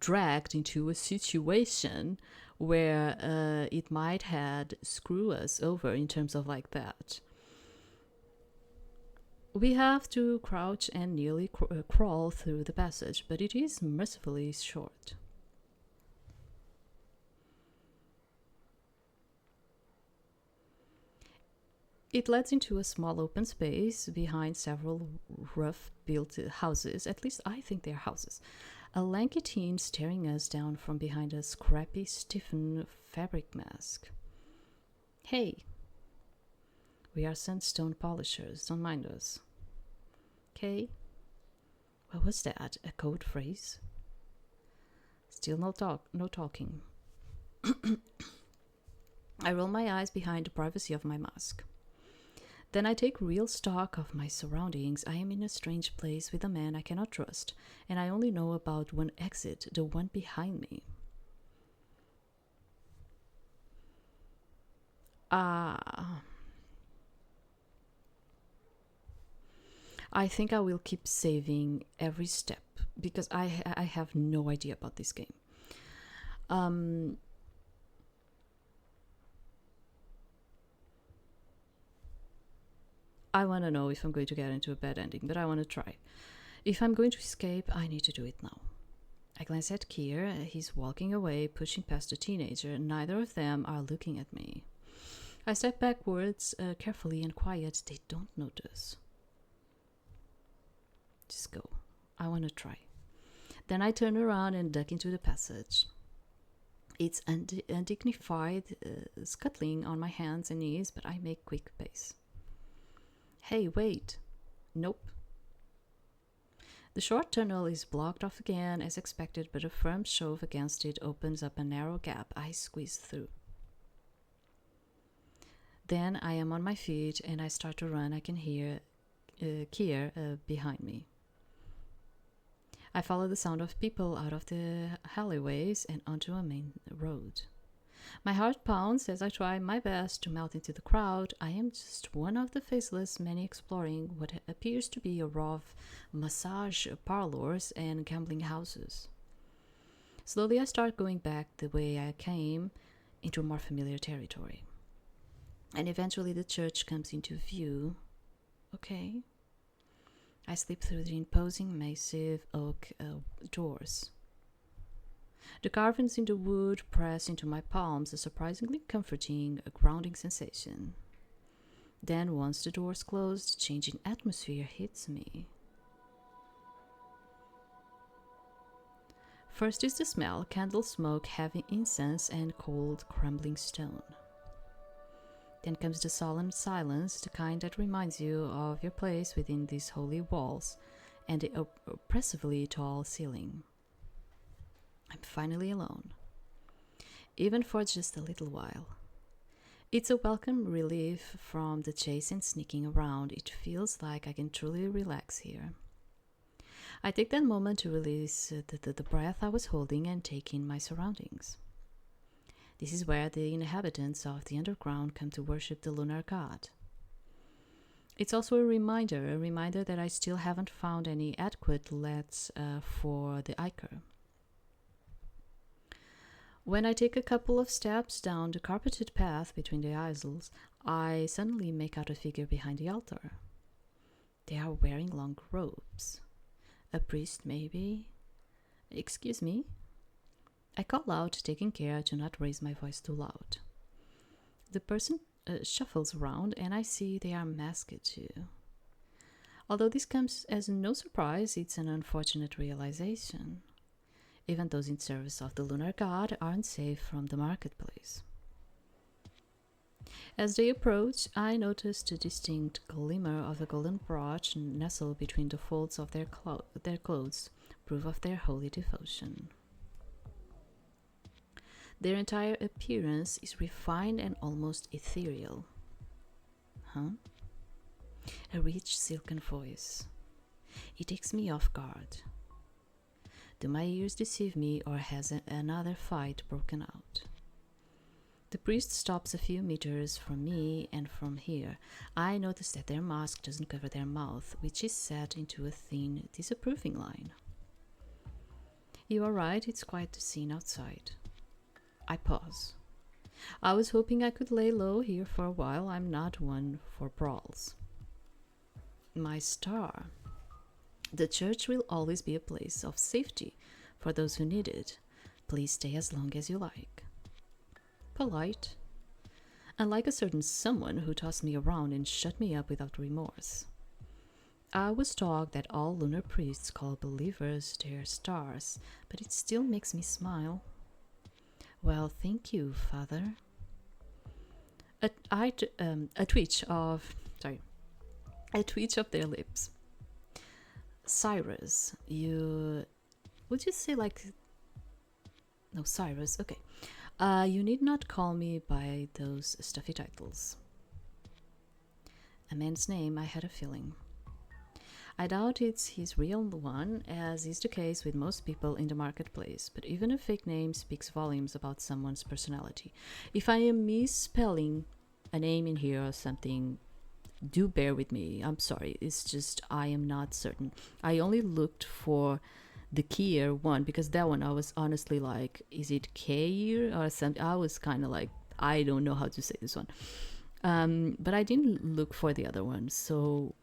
dragged into a situation where it might had screw us over in terms of like that. We have to crouch and nearly crawl through the passage, but it is mercifully short. It leads into a small open space behind several rough built houses. At least I think they're houses. A lanky teen staring us down from behind a scrappy, stiffened fabric mask. Hey, we are sandstone polishers, don't mind us. Okay? What was that? A code phrase? Still no talking. I roll my eyes behind the privacy of my mask. Then I take real stock of my surroundings. I am in a strange place with a man I cannot trust, and I only know about one exit, the one behind me. I think I will keep saving every step because I have no idea about this game. I want to know if I'm going to get into a bad ending, but I want to try. If I'm going to escape, I need to do it now. I glance at Kier. He's walking away, pushing past the teenager. Neither of them are looking at me. I step backwards, carefully and quiet. They don't notice. Just go. I want to try. Then I turn around and duck into the passage. It's undignified, scuttling on my hands and knees, but I make quick pace. Hey, wait. Nope. The short tunnel is blocked off again as expected, but a firm shove against it opens up a narrow gap. I squeeze through. Then I am on my feet and I start to run. I can hear Kier behind me. I follow the sound of people out of the alleyways and onto a main road. My heart pounds as I try my best to melt into the crowd. I am just one of the faceless many exploring what appears to be a row of massage parlors and gambling houses. Slowly I start going back the way I came, into more familiar territory. And eventually the church comes into view. Okay. I slip through the imposing, massive oak doors. The carvings in the wood press into my palms, a surprisingly comforting, grounding sensation. Then, once the doors close, the changing atmosphere hits me. First is the smell, candle smoke, heavy incense, and cold, crumbling stone. Then comes the solemn silence, the kind that reminds you of your place within these holy walls, and the oppressively tall ceiling. I'm finally alone, even for just a little while. It's a welcome relief from the chase and sneaking around. It feels like I can truly relax here. I take that moment to release the breath I was holding and take in my surroundings. This is where the inhabitants of the underground come to worship the lunar god. It's also a reminder that I still haven't found any adequate lets for the Iker. When I take a couple of steps down the carpeted path between the aisles, I suddenly make out a figure behind the altar. They are wearing long robes. A priest, maybe? Excuse me? I call out, taking care to not raise my voice too loud. The person shuffles around, and I see they are masked too. Although this comes as no surprise, it's an unfortunate realization. Even those in service of the lunar god aren't safe from the marketplace. As they approach, I noticed a distinct glimmer of a golden brooch nestled between the folds of their clothes, proof of their holy devotion. Their entire appearance is refined and almost ethereal. Huh? A rich silken voice. It takes me off guard. Do my ears deceive me, or has another fight broken out? The priest stops a few meters from me, and from here, I notice that their mask doesn't cover their mouth, which is set into a thin, disapproving line. You are right, it's quite the scene outside. I pause. I was hoping I could lay low here for a while. I'm not one for brawls. My star. The church will always be a place of safety for those who need it. Please stay as long as you like. Polite. unlike a certain someone who tossed me around and shut me up without remorse. I was taught that all lunar priests call believers their stars, but it still makes me smile. Well, thank you, Father. A twitch of their lips. Cyrus, would you say like no Cyrus? Okay. You need not call me by those stuffy titles. A man's name, I had a feeling. I doubt it's his real one, as is the case with most people in the marketplace, but even a fake name speaks volumes about someone's personality. If I am misspelling a name in here or something, do bear with me. I'm sorry. It's just I am not certain. I only looked for the Kier one because that one I was honestly like, is it Kier or something? I was kind of like, I don't know how to say this one. But I didn't look for the other one, so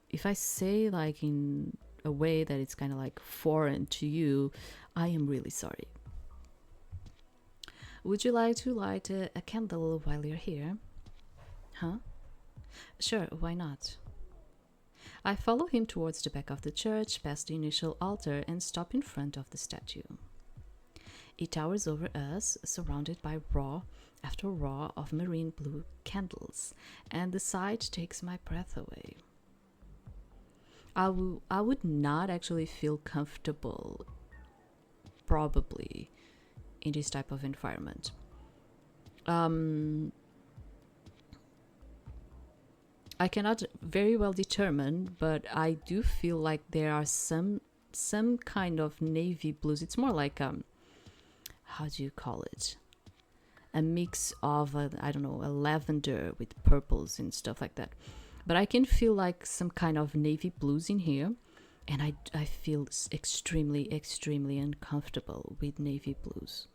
if I say like in a way that it's kind of like foreign to you, I am really sorry. Would you like to light a candle while you're here? Huh? Sure, why not? I follow him towards the back of the church, past the initial altar, and stop in front of the statue. It towers over us, surrounded by row after row of marine blue candles, and the sight takes my breath away. I would not actually feel comfortable, probably, in this type of environment. I cannot very well determine, but I do feel like there are some kind of navy blues. It's more like how do you call it? A mix of I don't know, a lavender with purples and stuff like that. But I can feel like some kind of navy blues in here, and I feel extremely uncomfortable with navy blues.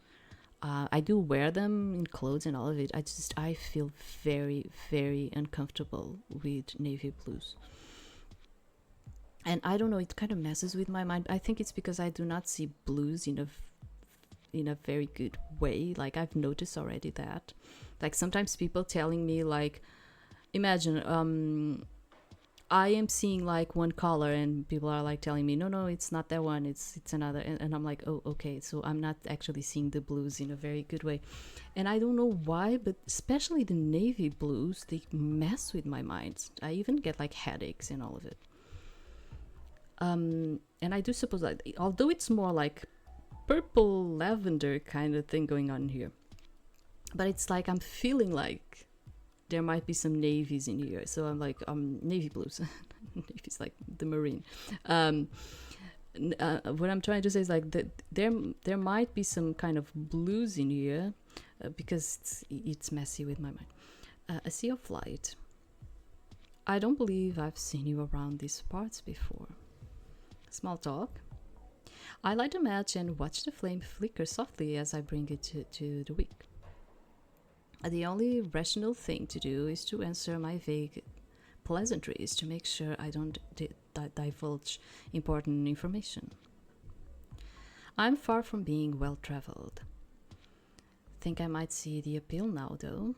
I do wear them in clothes and all of it. I feel very uncomfortable with navy blues. And I don't know, it kind of messes with my mind. I think it's because I do not see blues in a very good way. Like I've noticed already that. Like sometimes people telling me like, imagine I am seeing like one color and people are like telling me no it's not that one, it's another, and I'm like, oh okay, so I'm not actually seeing the blues in a very good way. And I don't know why, but especially the navy blues, they mess with my mind. I even get like headaches and all of it. And I do suppose that although it's more like purple lavender kind of thing going on here, but it's like I'm feeling like there might be some navies in here, so I'm like navy blues. Navy's like the marine. What I'm trying to say is like that there might be some kind of blues in here because it's messy with my mind. A sea of light. I don't believe I've seen you around these parts before. Small talk. I light a match and watch the flame flicker softly as I bring it to the wick. The only rational thing to do is to answer my vague pleasantries to make sure I don't divulge important information. I'm far from being well-traveled. Think I might see the appeal now, though?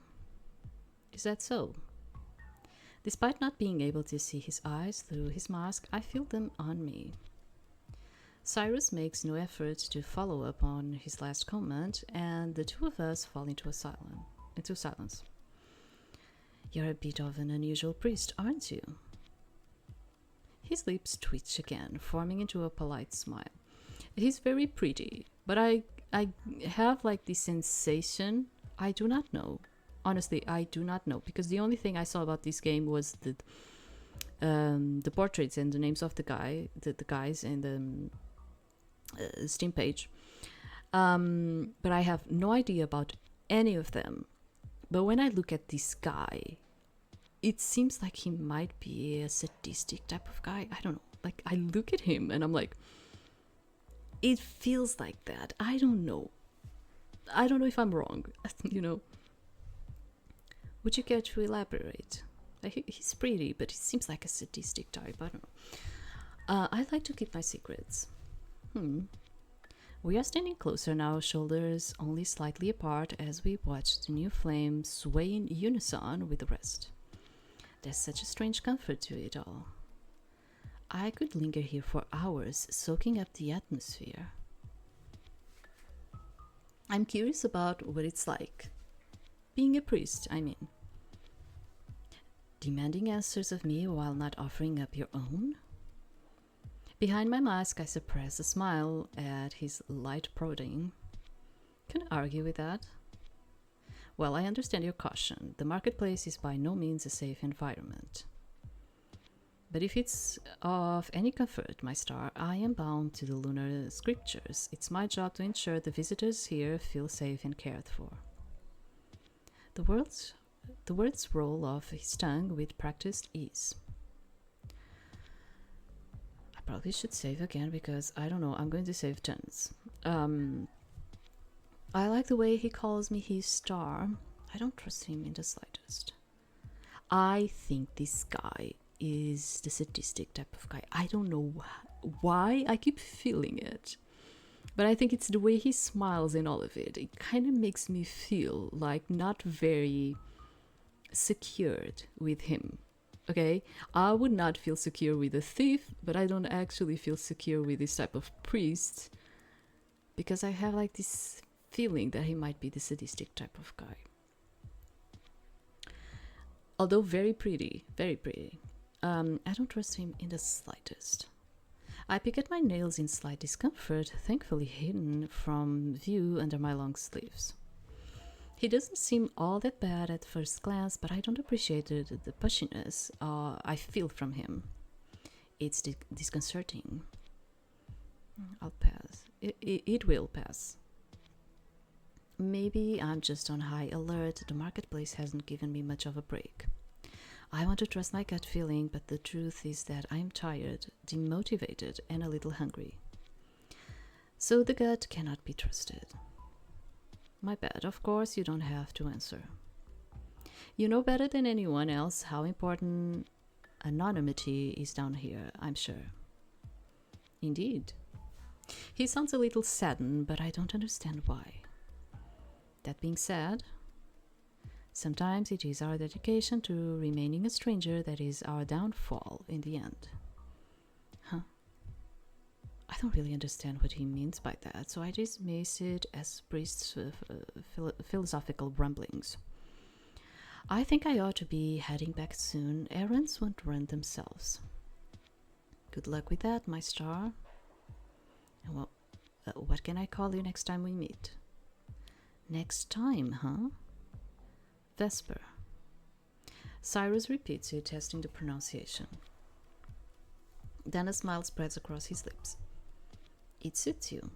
Is that so? Despite not being able to see his eyes through his mask, I feel them on me. Cyrus makes no effort to follow up on his last comment, and the two of us fall into silence. You're a bit of an unusual priest, aren't you? His lips twitch again, forming into a polite smile. He's very pretty, but I have like the sensation, I do not know. Honestly, I do not know, because the only thing I saw about this game was the portraits and the names of the guys in the Steam page. But I have no idea about any of them. But when I look at this guy, it seems like he might be a sadistic type of guy. I don't know. Like, I look at him and I'm like, it feels like that. I don't know. I don't know if I'm wrong, you know. Would you care to elaborate? Like, he's pretty, but he seems like a sadistic type. I don't know. I like to keep my secrets. We are standing closer now, shoulders only slightly apart, as we watch the new flame sway in unison with the rest. There's such a strange comfort to it all. I could linger here for hours, soaking up the atmosphere. I'm curious about what it's like. Being a priest, I mean. Demanding answers of me while not offering up your own? Behind my mask, I suppress a smile at his light prodding. Can I argue with that? Well, I understand your caution. The marketplace is by no means a safe environment. But if it's of any comfort, my star, I am bound to the lunar scriptures. It's my job to ensure the visitors here feel safe and cared for. The words roll off his tongue with practiced ease. I probably should save again because, I don't know, I'm going to save tons. I like the way he calls me his star. I don't trust him in the slightest. I think this guy is the sadistic type of guy. I don't know why. I keep feeling it. But I think it's the way he smiles in all of it. It kind of makes me feel like not very secured with him. Okay? I would not feel secure with a thief, but I don't actually feel secure with this type of priest because I have like this feeling that he might be the sadistic type of guy. Although very pretty, very pretty. I don't trust him in the slightest. I pick at my nails in slight discomfort, thankfully hidden from view under my long sleeves. He doesn't seem all that bad at first glance, but I don't appreciate the pushiness I feel from him. It's disconcerting. I'll pass. It will pass. Maybe I'm just on high alert. The marketplace hasn't given me much of a break. I want to trust my gut feeling, but the truth is that I'm tired, demotivated, and a little hungry. So the gut cannot be trusted. My bad, of course, you don't have to answer. You know better than anyone else how important anonymity is down here, I'm sure. Indeed. He sounds a little saddened, but I don't understand why. That being said, sometimes it is our dedication to remaining a stranger that is our downfall in the end. Huh? I don't really understand what he means by that, so I dismiss it as priest's philosophical rumblings. I think I ought to be heading back soon. Errands won't run themselves. Good luck with that, my star. Well, what can I call you next time we meet? Next time, huh? Vesper. Cyrus repeats it, testing the pronunciation. Then a smile spreads across his lips. It suits you.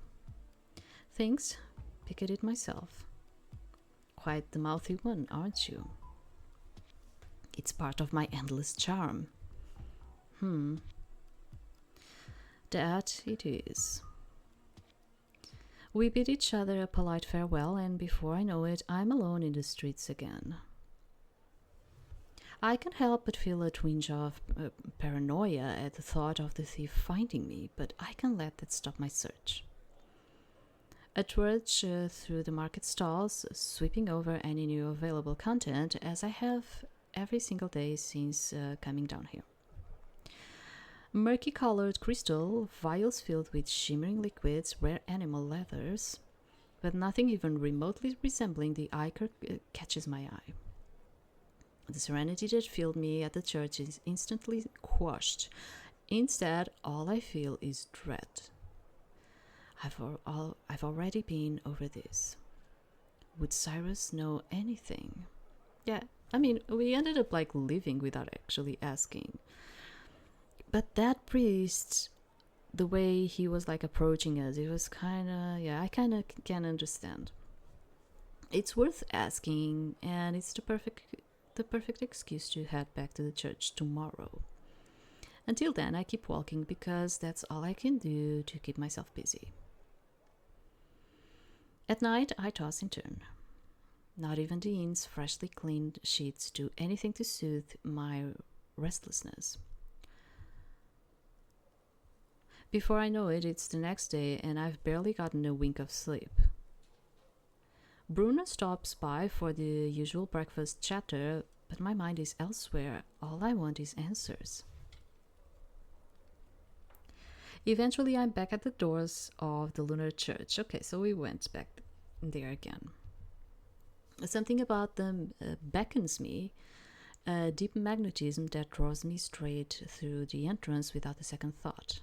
Thanks. Picked it myself. Quite the mouthy one, aren't you? It's part of my endless charm. That it is. We bid each other a polite farewell, and before I know it, I'm alone in the streets again. I can't help but feel a twinge of paranoia at the thought of the thief finding me, but I can't let that stop my search. I trudge through the market stalls, sweeping over any new available content, as I have every single day since coming down here. Murky-colored crystal, vials filled with shimmering liquids, rare animal leathers, but nothing even remotely resembling the ichor catches my eye. The serenity that filled me at the church is instantly quashed. Instead, all I feel is dread. I've already been over this. Would Cyrus know anything? Yeah, I mean, we ended up like leaving without actually asking. But that priest, the way he was like approaching us, it was kind of, yeah, I kind of can understand. It's worth asking, and it's the perfect excuse to head back to the church tomorrow. Until then, I keep walking because that's all I can do to keep myself busy. At night, I toss and turn. Not even the inn's freshly cleaned sheets do anything to soothe my restlessness. Before I know it, it's the next day and I've barely gotten a wink of sleep. Bruno stops by for the usual breakfast chatter, but my mind is elsewhere. All I want is answers. Eventually, I'm back at the doors of the lunar church. Okay, so we went back there again. Something about them beckons me, a deep magnetism that draws me straight through the entrance without a second thought.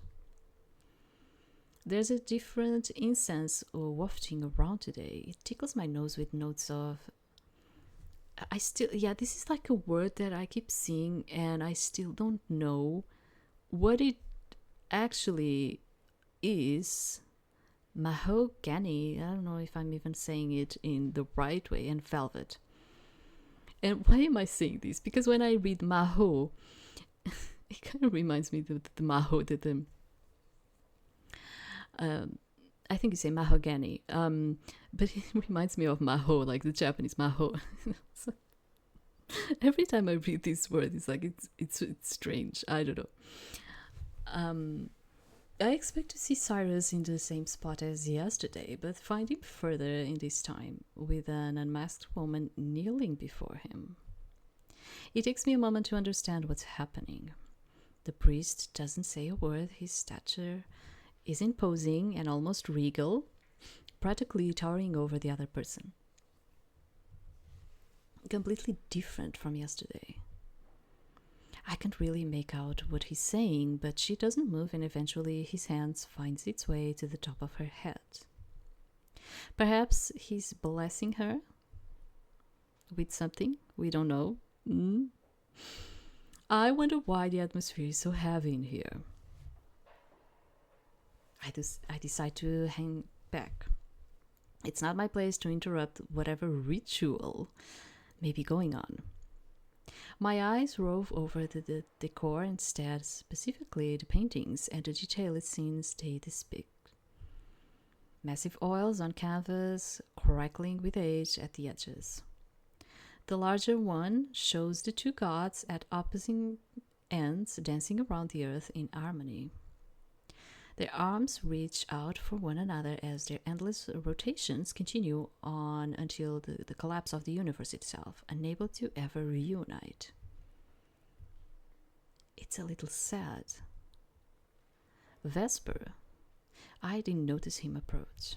There's a different incense wafting around today. It tickles my nose with notes of. This is like a word that I keep seeing, and I still don't know what it actually is. Mahogany. I don't know if I'm even saying it in the right way, and velvet. And why am I saying this? Because when I read maho, it kind of reminds me of the maho that I think you say mahogany, but it reminds me of maho, like the Japanese maho. So every time I read this word, it's like it's strange. I don't know. I expect to see Cyrus in the same spot as yesterday, but find him further in this time, with an unmasked woman kneeling before him. It takes me a moment to understand what's happening. The priest doesn't say a word. His stature is imposing and almost regal, practically towering over the other person. Completely different from yesterday. I can't really make out what he's saying, but she doesn't move, and eventually his hands finds its way to the top of her head. Perhaps he's blessing her with something we don't know. I wonder why the atmosphere is so heavy in here. I decide to hang back. It's not my place to interrupt whatever ritual may be going on. My eyes rove over the decor instead, specifically the paintings, and the detailed scenes they depict. Massive oils on canvas, crackling with age at the edges. The larger one shows the two gods at opposite ends dancing around the earth in harmony. Their arms reach out for one another as their endless rotations continue on until the collapse of the universe itself, unable to ever reunite. It's a little sad. Vesper. I didn't notice him approach.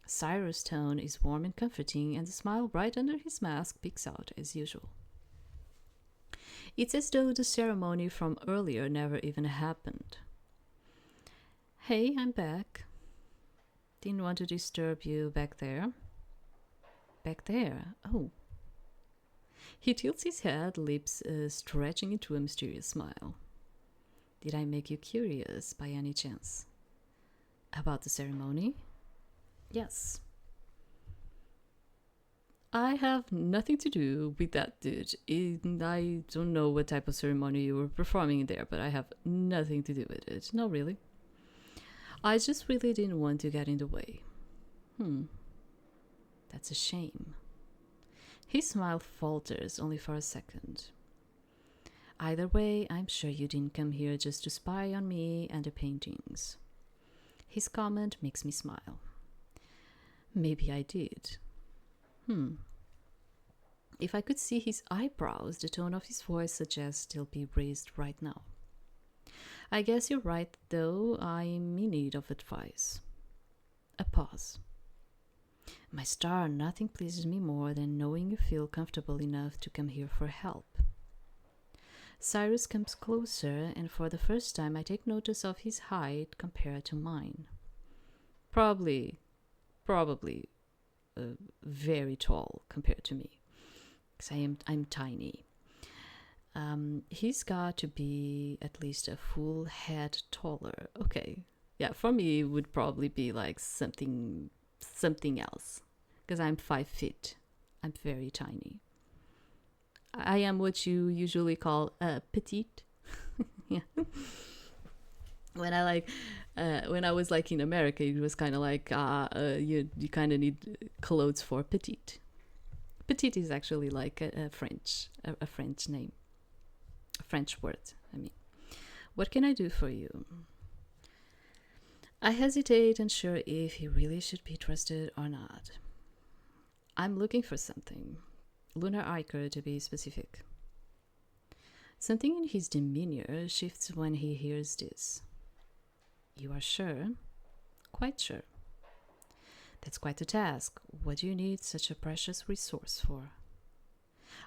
Cyrus' tone is warm and comforting, and the smile right under his mask peeks out as usual. It's as though the ceremony from earlier never even happened. Hey, I'm back. Didn't want to disturb you back there. Back there? Oh. He tilts his head, lips stretching into a mysterious smile. Did I make you curious by any chance? About the ceremony? Yes. I have nothing to do with that, dude. I don't know what type of ceremony you were performing there, but I have nothing to do with it. No, really. I just really didn't want to get in the way. That's a shame. His smile falters only for a second. Either way, I'm sure you didn't come here just to spy on me and the paintings. His comment makes me smile. Maybe I did. If I could see his eyebrows, the tone of his voice suggests they'll be raised right now. I guess you're right, though. I'm in need of advice. A pause. My star, nothing pleases me more than knowing you feel comfortable enough to come here for help. Cyrus comes closer, and for the first time I take notice of his height compared to mine. Probably very tall compared to me, because I'm tiny. He's got to be at least a full head taller. Okay, yeah, for me it would probably be like something else, because I'm 5 feet. I'm very tiny. I am what you usually call petite. Yeah. When I was like in America, it was kind of like you kind of need clothes for petite. Petite is actually like a French name, a French word. I mean, what can I do for you? I hesitate, unsure if he really should be trusted or not. I'm looking for something. Lunar Ichor, to be specific. Something in his demeanor shifts when he hears this. You are sure? Quite sure. That's quite a task. What do you need such a precious resource for?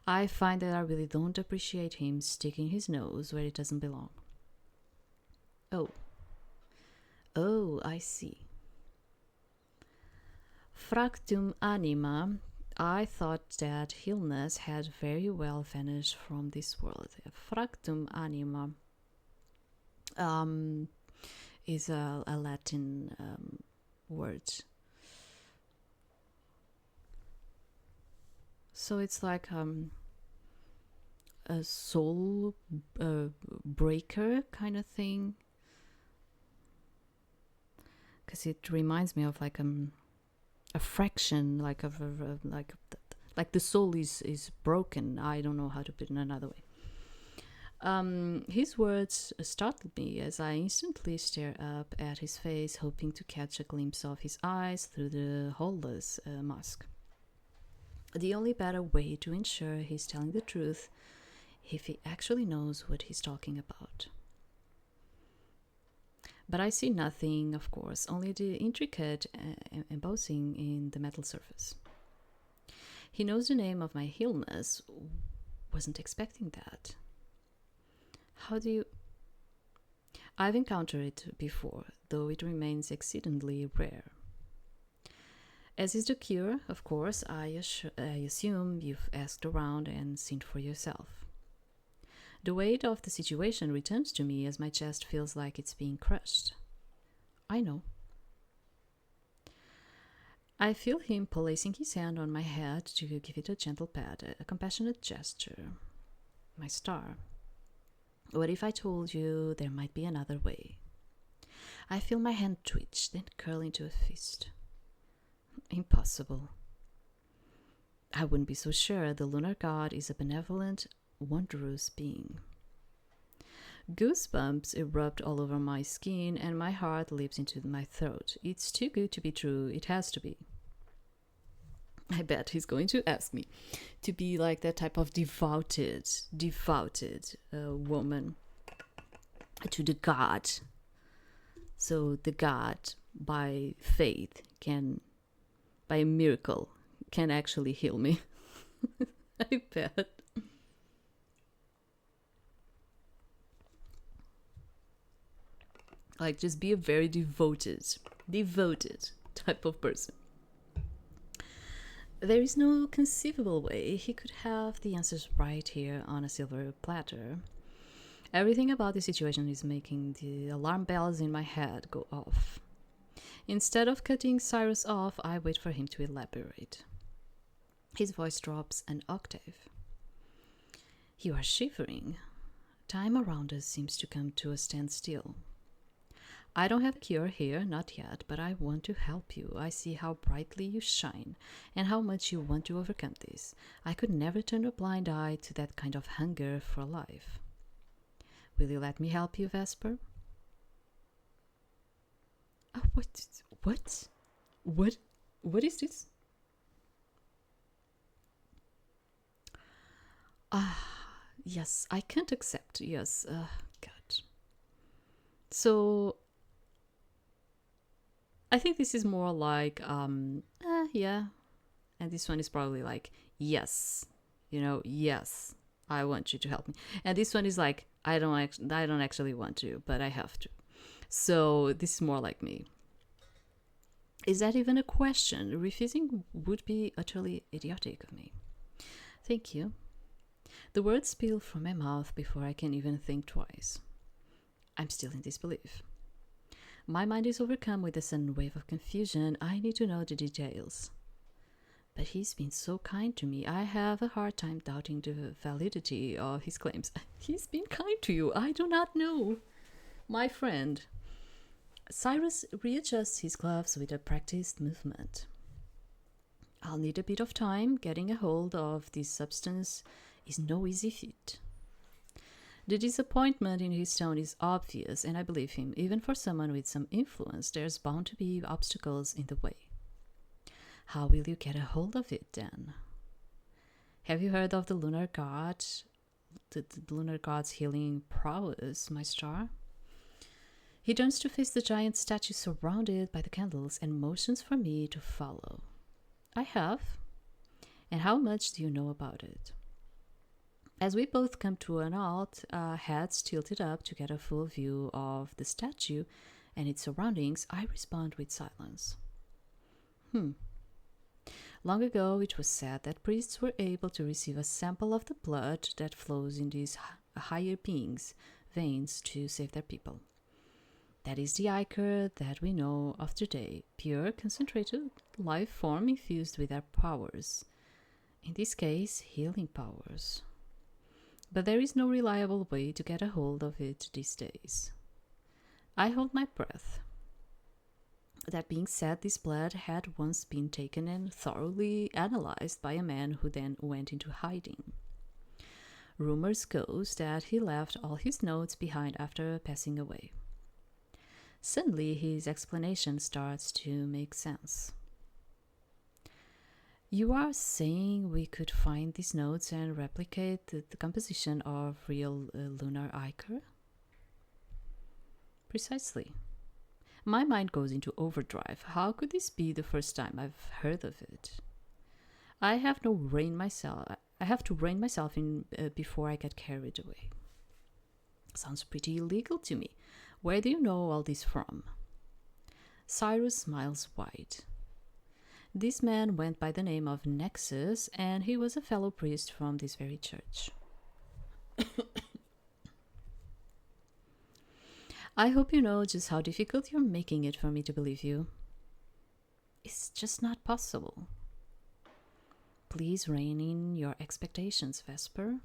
I find that I really don't appreciate him sticking his nose where it doesn't belong. Oh. Oh, I see. Fractum anima. I thought that illness had very well vanished from this world. Fractum anima is a Latin word. So it's like a soul breaker kind of thing. Because it reminds me of like a fraction, like the soul is broken. I don't know how to put it in another way. His words startled me as I instantly stared up at his face, hoping to catch a glimpse of his eyes through the holeless mask. The only better way to ensure he's telling the truth if he actually knows what he's talking about. But I see nothing, of course, only the intricate embossing in the metal surface. He knows the name of my illness. Wasn't expecting that. How do you... I've encountered it before, though it remains exceedingly rare. As is the cure, of course, I assume you've asked around and seen for yourself. The weight of the situation returns to me as my chest feels like it's being crushed. I know. I feel him placing his hand on my head to give it a gentle pat, a compassionate gesture. My star. What if I told you there might be another way? I feel my hand twitch, then curl into a fist. Impossible. I wouldn't be so sure. The lunar god is a benevolent, wondrous being. Goosebumps erupt all over my skin and my heart leaps into my throat. It's too good to be true. It has to be. I bet he's going to ask me to be like that type of devoted woman to the god. So the god, by faith, by a miracle, can actually heal me. I bet. Like, just be a very devoted type of person. There is no conceivable way he could have the answers right here on a silver platter. Everything about the situation is making the alarm bells in my head go off. Instead of cutting Cyrus off, I wait for him to elaborate. His voice drops an octave. You are shivering. Time around us seems to come to a standstill. I don't have a cure here, not yet, but I want to help you. I see how brightly you shine and how much you want to overcome this. I could never turn a blind eye to that kind of hunger for life. Will you let me help you, Vesper? Oh, what is this? Yes, I can't accept. Yes, God. So, I think this is more like, yeah. And this one is probably like, yes, yes, I want you to help me. And this one is like, I don't actually want to, but I have to. So this is more like me. Is that even a question? Refusing would be utterly idiotic of me. Thank you. The words spill from my mouth before I can even think twice. I'm still in disbelief. My mind is overcome with a sudden wave of confusion. I need to know the details. But he's been so kind to me. I have a hard time doubting the validity of his claims. He's been kind to you. I do not know. My friend. Cyrus readjusts his gloves with a practiced movement. I'll need a bit of time. Getting a hold of this substance is no easy feat. The disappointment in his tone is obvious, and I believe him. Even for someone with some influence, there's bound to be obstacles in the way. How will you get a hold of it then? Have you heard of the lunar god? The lunar god's healing prowess, my star? He turns to face the giant statue surrounded by the candles and motions for me to follow. I have. And how much do you know about it? As we both come to an halt, heads tilted up to get a full view of the statue and its surroundings, I respond with silence. Long ago, it was said that priests were able to receive a sample of the blood that flows in these higher beings' veins to save their people. That is the ichor that we know of today, pure, concentrated life form infused with our powers. In this case, healing powers. But there is no reliable way to get a hold of it these days. I hold my breath. That being said, this blood had once been taken and thoroughly analyzed by a man who then went into hiding. Rumors goes that he left all his notes behind after passing away. Suddenly, his explanation starts to make sense. You are saying we could find these notes and replicate the composition of real lunar ichor? Precisely. My mind goes into overdrive. How could this be the first time I've heard of it? I have to rein myself in before I get carried away. Sounds pretty illegal to me. Where do you know all this from? Cyrus smiles wide. This man went by the name of Nexus, and he was a fellow priest from this very church. I hope you know just how difficult you're making it for me to believe you. It's just not possible. Please rein in your expectations, Vesper.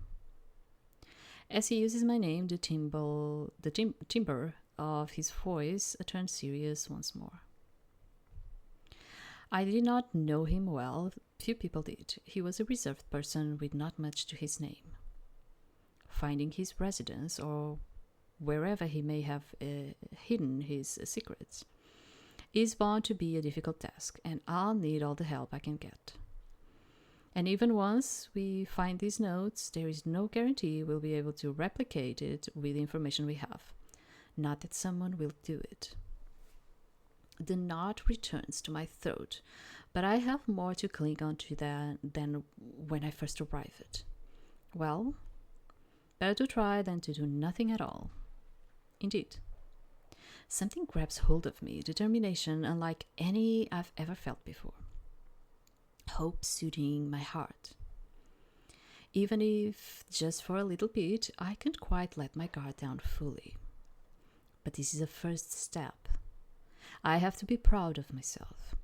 As he uses my name, the timbre of his voice turns serious once more. I did not know him well. Few people did. He was a reserved person with not much to his name. Finding his residence, or wherever he may have hidden his secrets, is bound to be a difficult task, and I'll need all the help I can get. And even once we find these notes, there is no guarantee we'll be able to replicate it with the information we have. Not that someone will do it. The knot returns to my throat, but I have more to cling on to than when I first arrived. Well, better to try than to do nothing at all. Indeed. Something grabs hold of me, determination unlike any I've ever felt before. Hope soothing my heart. Even if just for a little bit, I can't quite let my guard down fully. But this is a first step. I have to be proud of myself.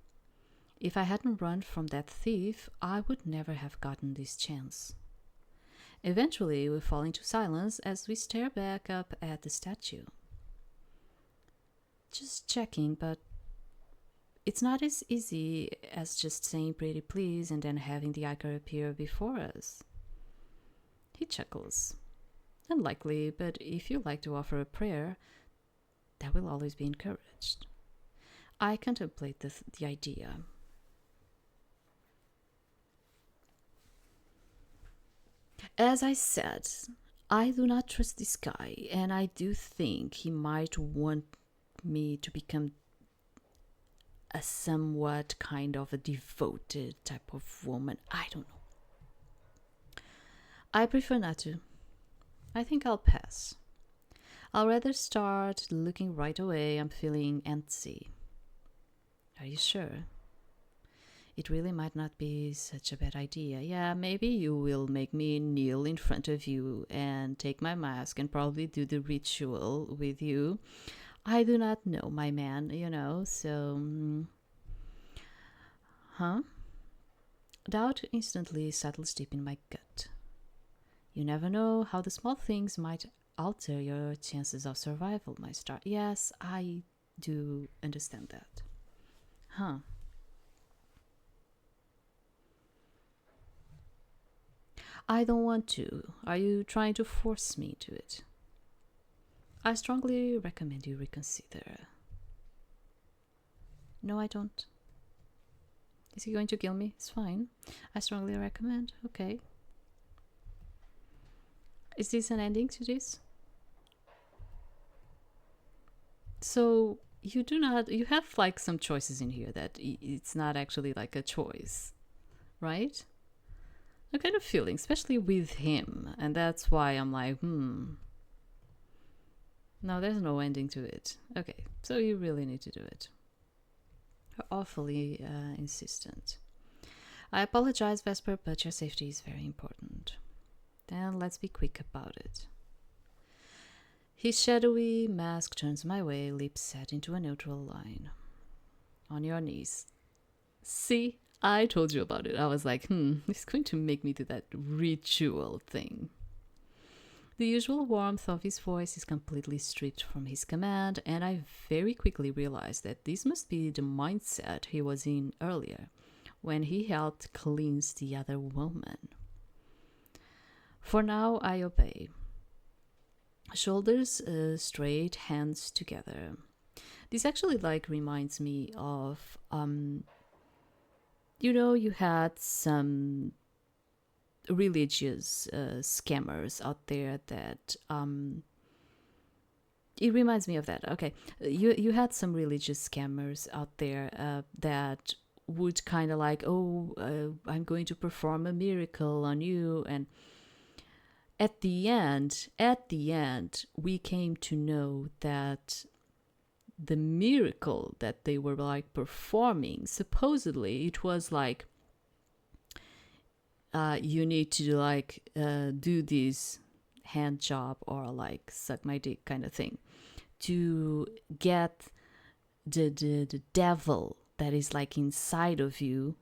If I hadn't run from that thief, I would never have gotten this chance. Eventually, we fall into silence as we stare back up at the statue. Just checking, but it's not as easy as just saying pretty please and then having the ichor appear before us. He chuckles. Unlikely, but if you like to offer a prayer, that will always be encouraged. I contemplate the idea. As I said, I do not trust this guy, and I do think he might want me to become a somewhat kind of a devoted type of woman. I don't know. I prefer not to. I think I'll pass. I'll rather start looking right away. I'm feeling antsy. Are you sure? It really might not be such a bad idea. Yeah, maybe you will make me kneel in front of you and take my mask and probably do the ritual with you. I do not know, my man, so... Huh? Doubt instantly settles deep in my gut. You never know how the small things might alter your chances of survival, my star. Yes, I do understand that. Huh. I don't want to. Are you trying to force me to it? I strongly recommend you reconsider. No, I don't. Is he going to kill me? It's fine. I strongly recommend. Okay. Is this an ending to this? So you do not, you have like some choices in here that it's not actually like a choice, right? I kind of feeling, especially with him, and that's why I'm like, no, there's no ending to it. Okay, so you really need to do it. You're awfully insistent. I apologize, Vesper, but your safety is very important. Then let's be quick about it. His shadowy mask turns my way, lips set into a neutral line. On your knees. See, I told you about it. I was like, he's going to make me do that ritual thing. The usual warmth of his voice is completely stripped from his command, and I very quickly realized that this must be the mindset he was in earlier, when he helped cleanse the other woman. For now, I obey. Shoulders straight, hands together. This actually like reminds me of, you had some religious scammers out there that it reminds me of that. Okay, you had some religious scammers out there that would kind of like, I'm going to perform a miracle on you, and at the end we came to know that the miracle that they were like performing, supposedly it was like, you need to like do this hand job or like suck my dick kind of thing to get the devil that is like inside of you,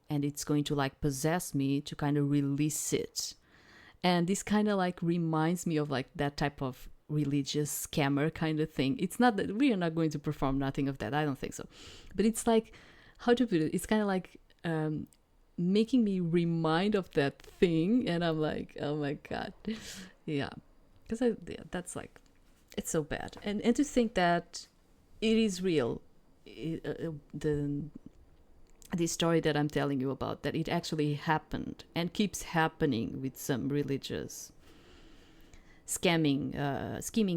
and it's going to like possess me to kind of release it. And this kind of like reminds me of like that type of religious scammer kind of thing. It's not that we are not going to perform nothing of that, I don't think so, but it's like, how to put it, it's kind of like making me remind of that thing, and I'm like, oh my god. Yeah, because that's like, it's so bad, and to think that it is real, the story that I'm telling you about, that it actually happened and keeps happening with some religious scheming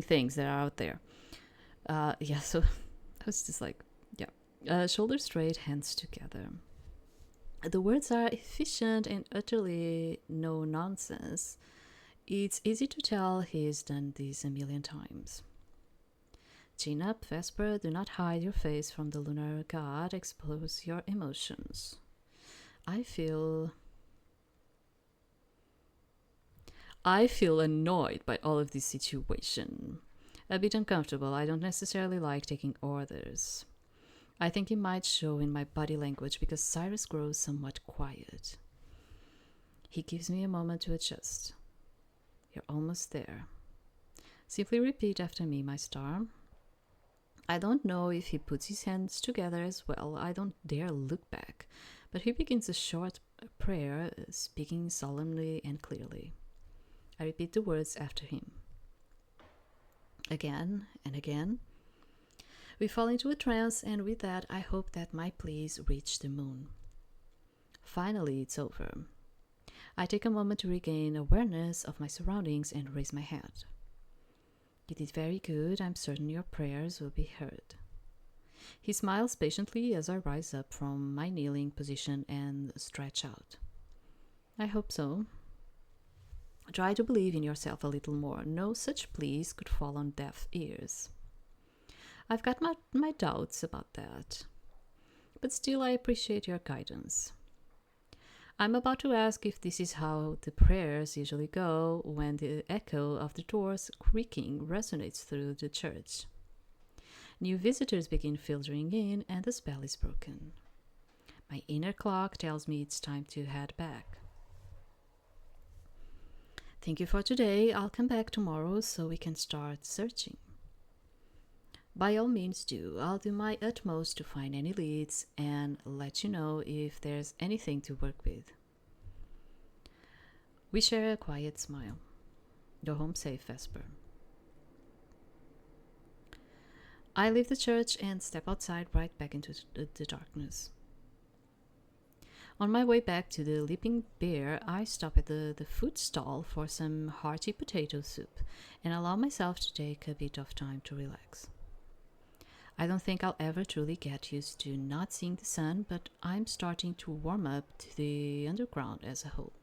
things that are out there. So I was just like, shoulders straight, hands together. The words are efficient and utterly no nonsense. It's easy to tell he's done this a million times. Chin up, Vesper. Do not hide your face from the lunar god. Expose your emotions. I feel annoyed by all of this situation. A bit uncomfortable. I don't necessarily like taking orders. I think it might show in my body language because Cyrus grows somewhat quiet. He gives me a moment to adjust. You're almost there. Simply repeat after me, my star. I don't know if he puts his hands together as well. I don't dare look back. But he begins a short prayer, speaking solemnly and clearly. I repeat the words after him. Again and again. We fall into a trance, and with that, I hope that my pleas reach the moon. Finally, it's over. I take a moment to regain awareness of my surroundings and raise my head. You did very good. I'm certain your prayers will be heard. He smiles patiently as I rise up from my kneeling position and stretch out. I hope so. Try to believe in yourself a little more. No such pleas could fall on deaf ears. I've got my doubts about that, but still I appreciate your guidance. I'm about to ask if this is how the prayers usually go when the echo of the doors creaking resonates through the church. New visitors begin filtering in and the spell is broken. My inner clock tells me it's time to head back. Thank you for today. I'll come back tomorrow so we can start searching. By all means do. I'll do my utmost to find any leads and let you know if there's anything to work with. We share a quiet smile. Go home safe, Vesper. I leave the church and step outside right back into the darkness. On my way back to the Leaping Bear, I stop at the food stall for some hearty potato soup and allow myself to take a bit of time to relax. I don't think I'll ever truly get used to not seeing the sun, but I'm starting to warm up to the underground as a whole.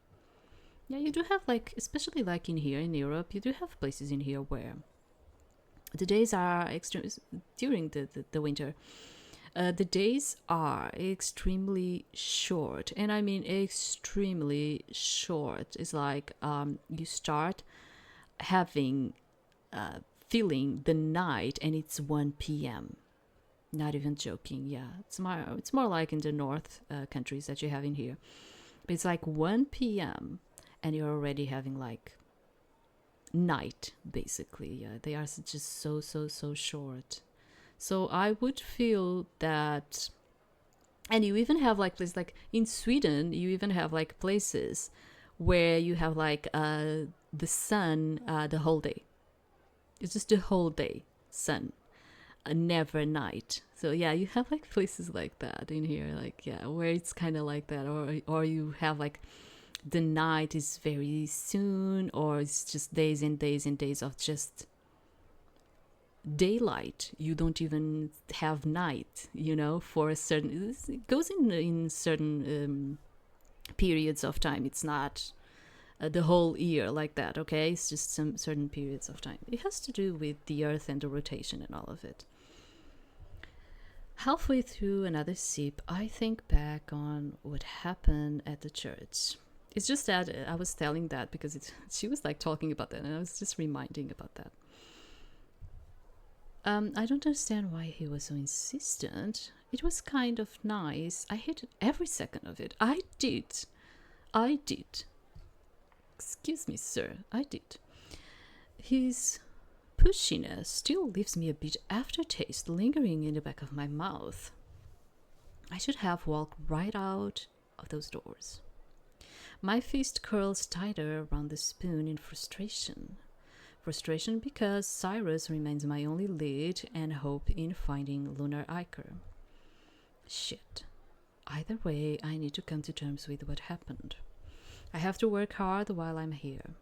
Yeah, you do have especially in here in Europe, you do have places in here where the days are extreme during the winter. The days are extremely short, and I mean extremely short. It's like you start having feeling the night, and it's 1 p.m. Not even joking. Yeah, it's more like in the north countries that you have in here. But it's like 1 p.m. and you're already having night, basically. Yeah, they are just so short. So I would feel that, and you even have places in Sweden, you even have places where you have the sun the whole day. It's just the whole day sun, never night. So yeah, you have places like that in here, where it's kind of like that, or you have the night is very soon, or it's just days and days and days of just daylight. You don't even have night, for a certain, it goes in certain periods of time. It's not the whole year like that, okay? It's just some certain periods of time. It has to do with the earth and the rotation and all of it. Halfway through another sip, I think back on what happened at the church. It's just that I was telling that because she was talking about that, and I was just reminding about that. I don't understand why he was so insistent. It was kind of nice. I hated every second of it. I did. Excuse me, sir. I did. His pushiness still leaves me a bit aftertaste lingering in the back of my mouth. I should have walked right out of those doors. My fist curls tighter around the spoon in frustration. Frustration because Cyrus remains my only lead and hope in finding Lunar Iker. Shit. Either way, I need to come to terms with what happened. I have to work hard while I'm here.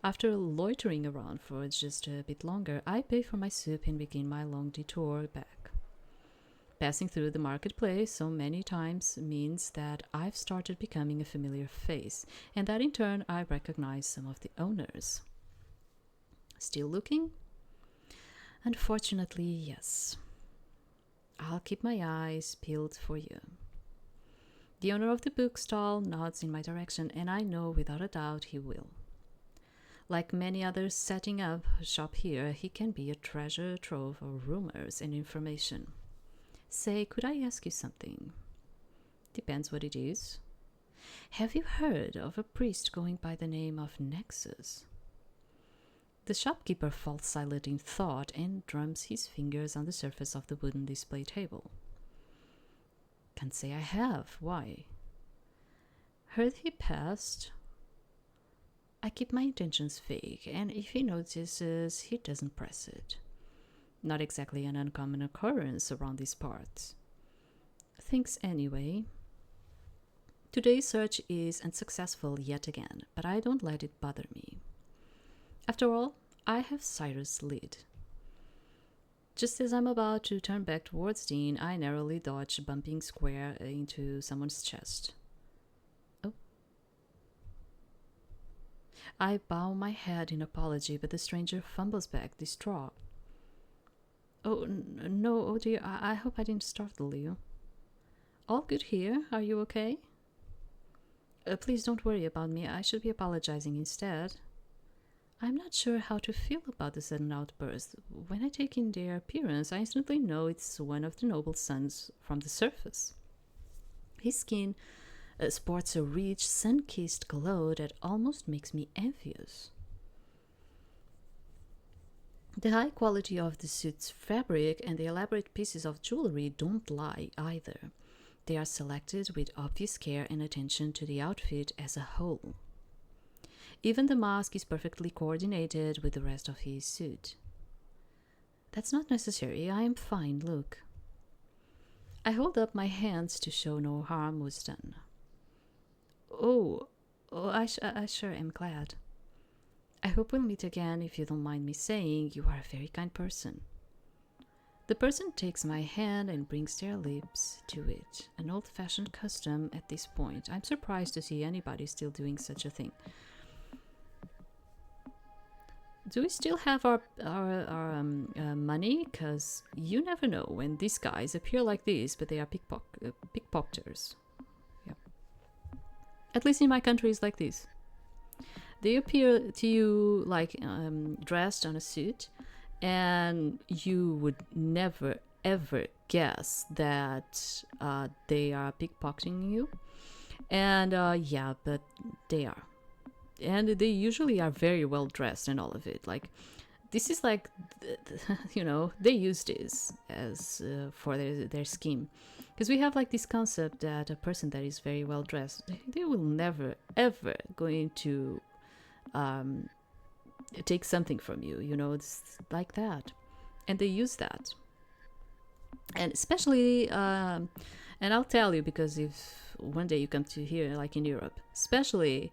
After loitering around for just a bit longer, I pay for my soup and begin my long detour back. Passing through the marketplace so many times means that I've started becoming a familiar face, and that in turn I recognize some of the owners. Still looking? Unfortunately, yes. I'll keep my eyes peeled for you. The owner of the bookstall nods in my direction, and I know without a doubt he will. Like many others setting up shop here, he can be a treasure trove of rumors and information. Say, could I ask you something? Depends what it is. Have you heard of a priest going by the name of Nexus? The shopkeeper falls silent in thought and drums his fingers on the surface of the wooden display table. Can't say I have. Why? Heard he passed. I keep my intentions vague, and if he notices, he doesn't press it. Not exactly an uncommon occurrence around these parts. Thanks anyway. Today's search is unsuccessful yet again, but I don't let it bother me. After all, I have Cyrus' lead. Just as I'm about to turn back towards Dean, I narrowly dodge bumping square into someone's chest. Oh. I bow my head in apology, but the stranger fumbles back, distraught. Oh, no, oh dear, I hope I didn't startle you. All good here, are you okay? Please don't worry about me, I should be apologizing instead. I'm not sure how to feel about the sudden outburst. When I take in their appearance, I instantly know it's one of the noble sons from the surface. His skin sports a rich, sun-kissed glow that almost makes me envious. The high quality of the suit's fabric and the elaborate pieces of jewelry don't lie either. They are selected with obvious care and attention to the outfit as a whole. Even the mask is perfectly coordinated with the rest of his suit. That's not necessary. I am fine, look. I hold up my hands to show no harm was done. Oh, I sure am glad. I hope we'll meet again if you don't mind me saying you are a very kind person. The person takes my hand and brings their lips to it, an old-fashioned custom at this point. I'm surprised to see anybody still doing such a thing. Do we still have our money? Because you never know when these guys appear like this, but they are pickpocketers. Yeah. At least in my country, it's like this. They appear to you like dressed on a suit, and you would never ever guess that they are pickpocketing you. And yeah, but they are. And they usually are very well dressed and all of it. Like, this is like, you know, they use this as for their scheme. Because we have like this concept that a person that is very well dressed, they will never ever going to take something from you. You know, it's like that. And they use that. And especially, and I'll tell you, because if one day you come to here, like in Europe, especially,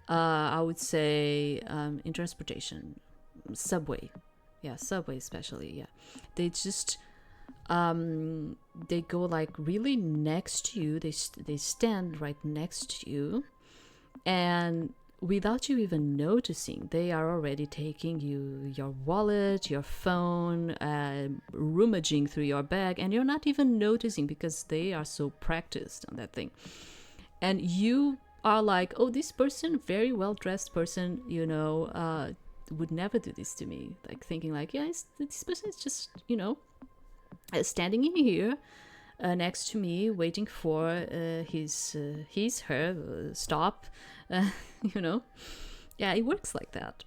I would say in transportation, subway. Yeah, subway especially, yeah. They just, they go like really next to you. They stand right next to you. And without you even noticing, they are already taking your wallet, your phone, rummaging through your bag, and you're not even noticing because they are so practiced on that thing. And you are like, oh, this person, very well dressed person, you know, would never do this to me. Like thinking like, yeah, this person is just, you know, standing in here next to me, waiting for her stop. You know, yeah, it works like that.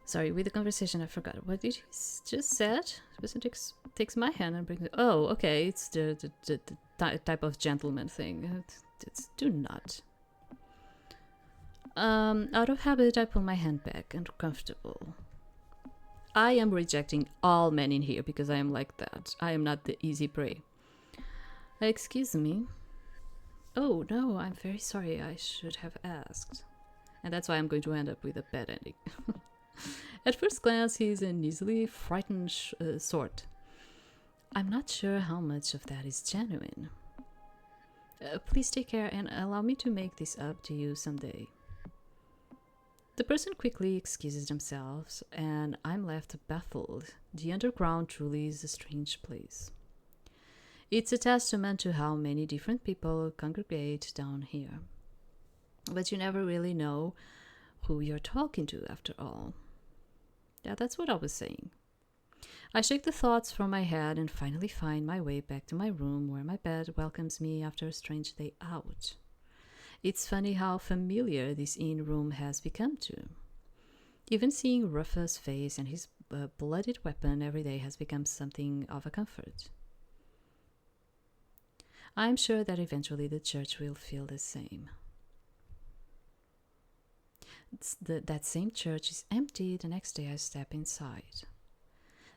Sorry, with the conversation, I forgot. What did he just said? The person takes my hand and brings it. Oh, okay, it's the type of gentleman thing. Do not. Out of habit, I pull my hand back, uncomfortable. I am rejecting all men in here because I am like that. I am not the easy prey. Excuse me. Oh, no, I'm very sorry. I should have asked. And that's why I'm going to end up with a bad ending. At first glance, he's an easily frightened sort. I'm not sure how much of that is genuine. Please take care and allow me to make this up to you someday. The person quickly excuses themselves, and I'm left baffled. The underground truly is a strange place. It's a testament to how many different people congregate down here. But you never really know who you're talking to after all. Yeah, that's what I was saying. I shake the thoughts from my head and finally find my way back to my room where my bed welcomes me after a strange day out. It's funny how familiar this inn room has become too. Even seeing Rufus' face and his bloodied weapon every day has become something of a comfort. I'm sure that eventually the church will feel the same. That same church is empty the next day I step inside.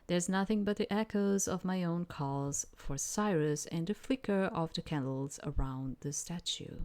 There's nothing but the echoes of my own calls for Cyrus and the flicker of the candles around the statue.